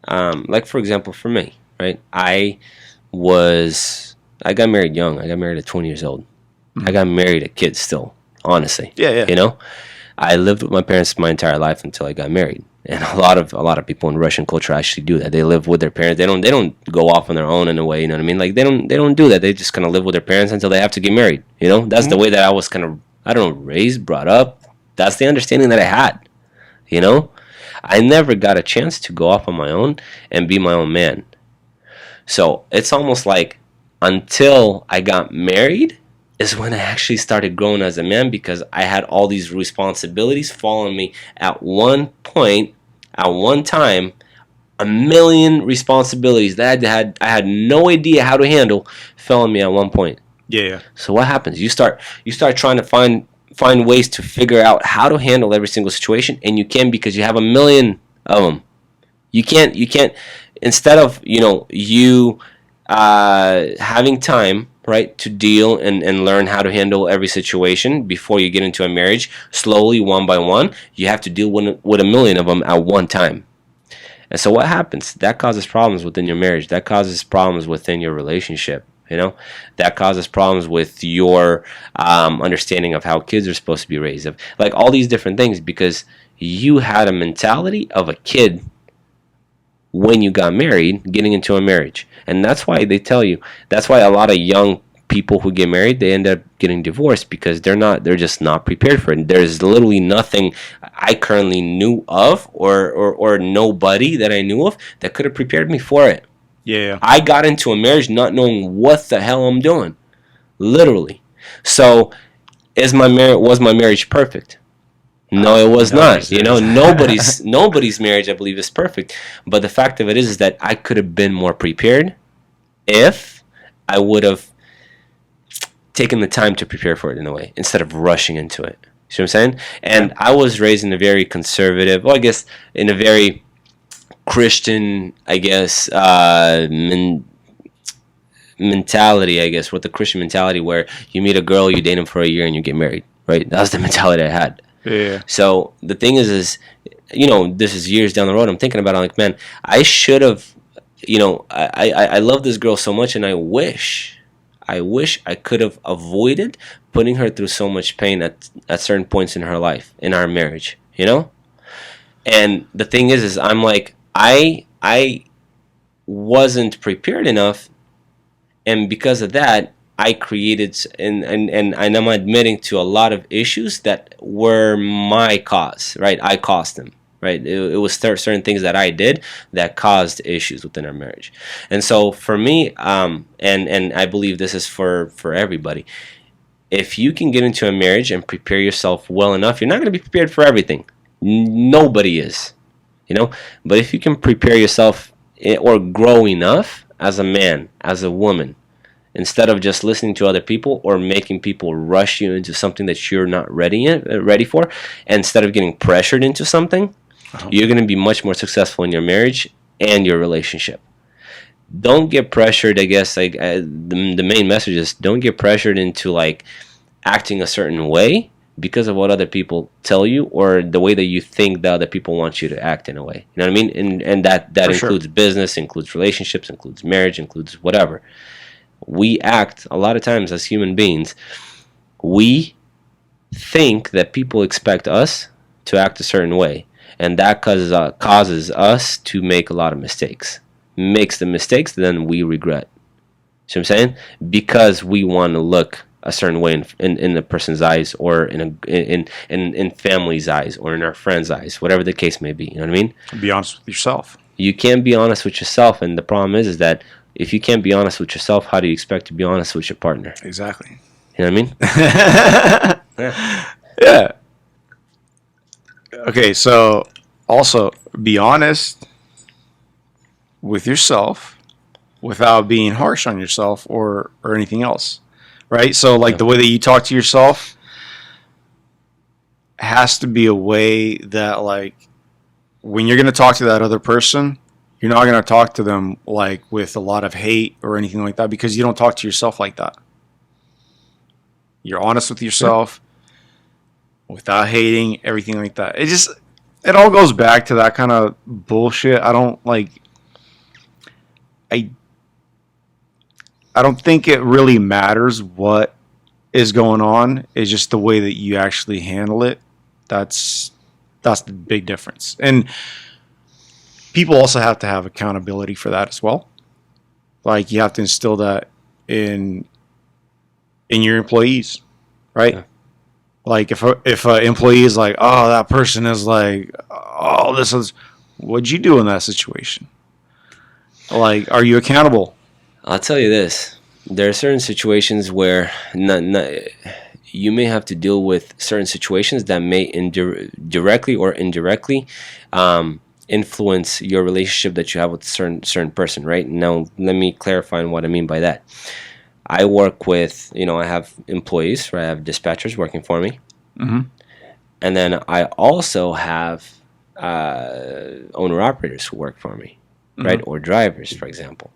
like for example, for me, right? I got married young. I got married at 20 years old. I got married a kid still, honestly. Yeah. You know, I lived with my parents my entire life until I got married. And a lot of people in Russian culture actually do that. They live with their parents. They don't go off on their own in a way. You know what I mean? Like they don't do that. They just kind of live with their parents until they have to get married. You know, that's the way that I was kind of, I don't know, raised, brought up. That's the understanding that I had. You know, I never got a chance to go off on my own and be my own man. So it's almost like until I got married is when I actually started growing as a man, because I had all these responsibilities fall on me at one point, at one time, a million responsibilities that I had no idea how to handle fell on me at one point. Yeah. So what happens? You start trying to find ways to figure out how to handle every single situation, and you can, because you have a million of them. You can't instead of you having time, right, to deal and learn how to handle every situation before you get into a marriage, slowly, one by one, you have to deal with a million of them at one time. And so what happens? That causes problems within your marriage. That causes problems within your relationship. You know, that causes problems with your understanding of how kids are supposed to be raised, of like all these different things, because you had a mentality of a kid when you got married, getting into a marriage. And that's why they tell you, that's why a lot of young people who get married, they end up getting divorced, because they're just not prepared for it. There's literally nothing I currently knew of, or nobody that I knew of that could have prepared me for it. Yeah. I got into a marriage not knowing what the hell I'm doing, literally. So was my marriage perfect? No, it was not. You know, nobody's marriage, I believe, is perfect. But the fact of it is that I could have been more prepared if I would have taken the time to prepare for it in a way, instead of rushing into it. See what I'm saying? And I was raised in a very conservative, well, I guess in a very Christian, I guess, mentality, I guess, with the Christian mentality, where you meet a girl, you date them for a year, and you get married, right? That was the mentality I had. Yeah. So the thing is, this is years down the road. I'm thinking about it, like, man, I should have, I love this girl so much, and I wish I could have avoided putting her through so much pain at certain points in her life, in our marriage, And the thing is I'm like, I wasn't prepared enough, and because of that, I created, and I'm admitting to a lot of issues that were my cause, right? I caused them, right? It was certain things that I did that caused issues within our marriage. And so for me, and I believe this is for everybody, if you can get into a marriage and prepare yourself well enough, you're not going to be prepared for everything. Nobody is, but if you can prepare yourself or grow enough as a man, as a woman, instead of just listening to other people or making people rush you into something that you're not ready for, and instead of getting pressured into something, you're going to be much more successful in your marriage and your relationship. Don't get pressured, I guess, like the main message is, don't get pressured into like acting a certain way because of what other people tell you, or the way that you think the other people want you to act in a way. You know what I mean? And that includes business, includes relationships, includes marriage, includes whatever. We act a lot of times as human beings we think that people expect us to act a certain way, and that causes us to make a lot of mistakes. Makes the mistakes that then we regret. See what I'm saying? Because we want to look a certain way in a person's eyes, or in family's eyes, or in our friends' eyes, whatever the case may be. You know what I mean? Be honest with yourself. You can't be honest with yourself, and the problem is that if you can't be honest with yourself, how do you expect to be honest with your partner? Exactly. You know what I mean? Yeah. Okay, so also be honest with yourself without being harsh on yourself or anything else. Right? So like the way that you talk to yourself has to be a way that, like, when you're going to talk to that other person, you're not going to talk to them like with a lot of hate or anything like that, because you don't talk to yourself like that. You're honest with yourself without hating, everything like that. It all goes back to that kind of bullshit. I don't think it really matters what is going on. It's just the way that you actually handle it. That's the big difference. And people also have to have accountability for that as well. Like, you have to instill that in your employees, right? Yeah. Like, if an employee is like, oh, that person is like, oh, this is, what'd you do in that situation? Like, are you accountable? I'll tell you this. There are certain situations where you may have to deal with certain situations that may directly or indirectly influence your relationship that you have with a certain person, right? Now, let me clarify what I mean by that. I work with, I have employees, right? I have dispatchers working for me. Mm-hmm. And then I also have owner-operators who work for me, mm-hmm. right? Or drivers, for example.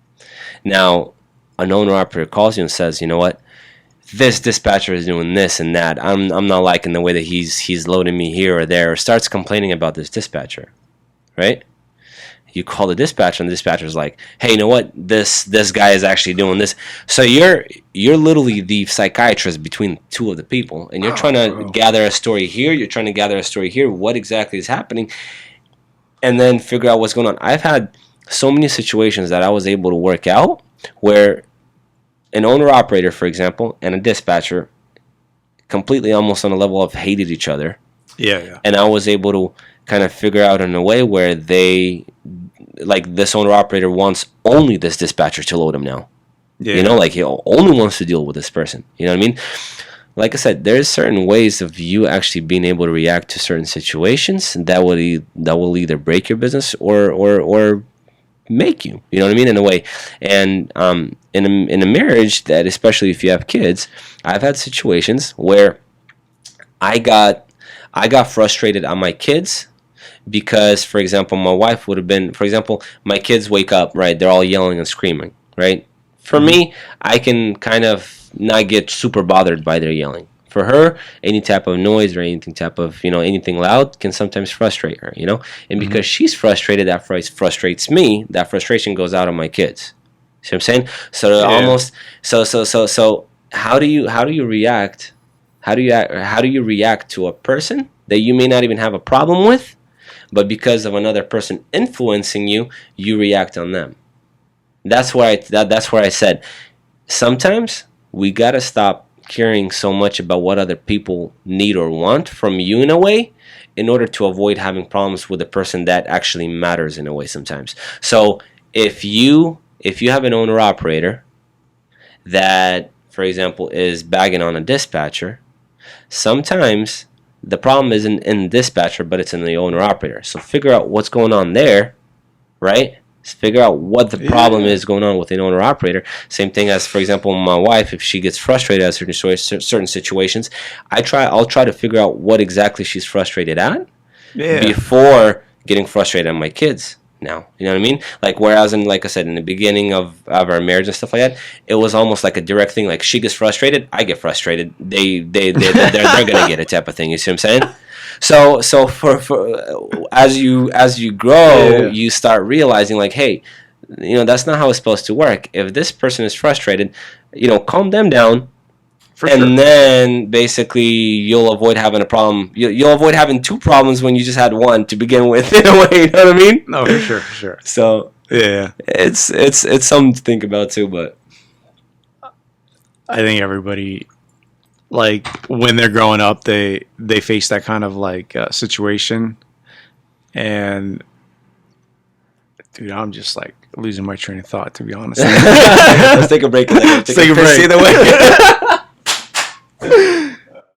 Now, an owner-operator calls you and says, you know what? This dispatcher is doing this and that. I'm not liking the way that he's loading me here or there, or starts complaining about this dispatcher, right? You call the dispatcher, and the dispatcher's like, hey, you know what? This guy is actually doing this. So you're literally the psychiatrist between two of the people, and you're trying to gather a story here. You're trying to gather a story here. What exactly is happening? And then figure out what's going on. I've had so many situations that I was able to work out where an owner-operator, for example, and a dispatcher completely almost on a level of hated each other. Yeah. And I was able to kind of figure out in a way where they, like, this owner-operator wants only this dispatcher to load him now. Yeah. Like, he only wants to deal with this person. You know what I mean? Like I said, there's certain ways of you actually being able to react to certain situations that will either break your business or make you. You know what I mean? In a way. And in a marriage, that especially if you have kids, I've had situations where I got frustrated on my kids because, for example, my wife would have been, for example, my kids wake up, right? They're all yelling and screaming, right? For me, I can kind of not get super bothered by their yelling. For her, any type of noise or anything type of, anything loud can sometimes frustrate her, And because she's frustrated, that frustrates me. That frustration goes out on my kids. See what I'm saying? So almost, so how do you react? How do you react to a person that you may not even have a problem with, but because of another person influencing you, you react on them? That's where I said sometimes we gotta stop caring so much about what other people need or want from you in a way, in order to avoid having problems with a person that actually matters in a way sometimes. So if you have an owner operator that, for example, is bagging on a dispatcher, sometimes the problem isn't in the dispatcher, but it's in the owner operator. So figure out what's going on there, right? Figure out what the problem is going on with the owner operator. Same thing as, for example, my wife. If she gets frustrated at certain situations, I'll try to figure out what exactly she's frustrated at before getting frustrated at my kids. Now, you know what I mean? Like, whereas like I said, in the beginning of our marriage and stuff like that, it was almost like a direct thing. Like, she gets frustrated, I get frustrated. They're gonna get it type of thing. You see what I'm saying? So for as you grow, you start realizing, like, hey, that's not how it's supposed to work. If this person is frustrated, calm them down, and then basically you'll avoid having a problem. You'll avoid having two problems when you just had one to begin with. In a way, you know what I mean? No, for sure, for sure. So yeah, it's something to think about too. But I think everybody, like when they're growing up, they face that kind of like situation, and dude, I'm just like losing my train of thought, to be honest. Let's take a break. Let's take a break. Either way.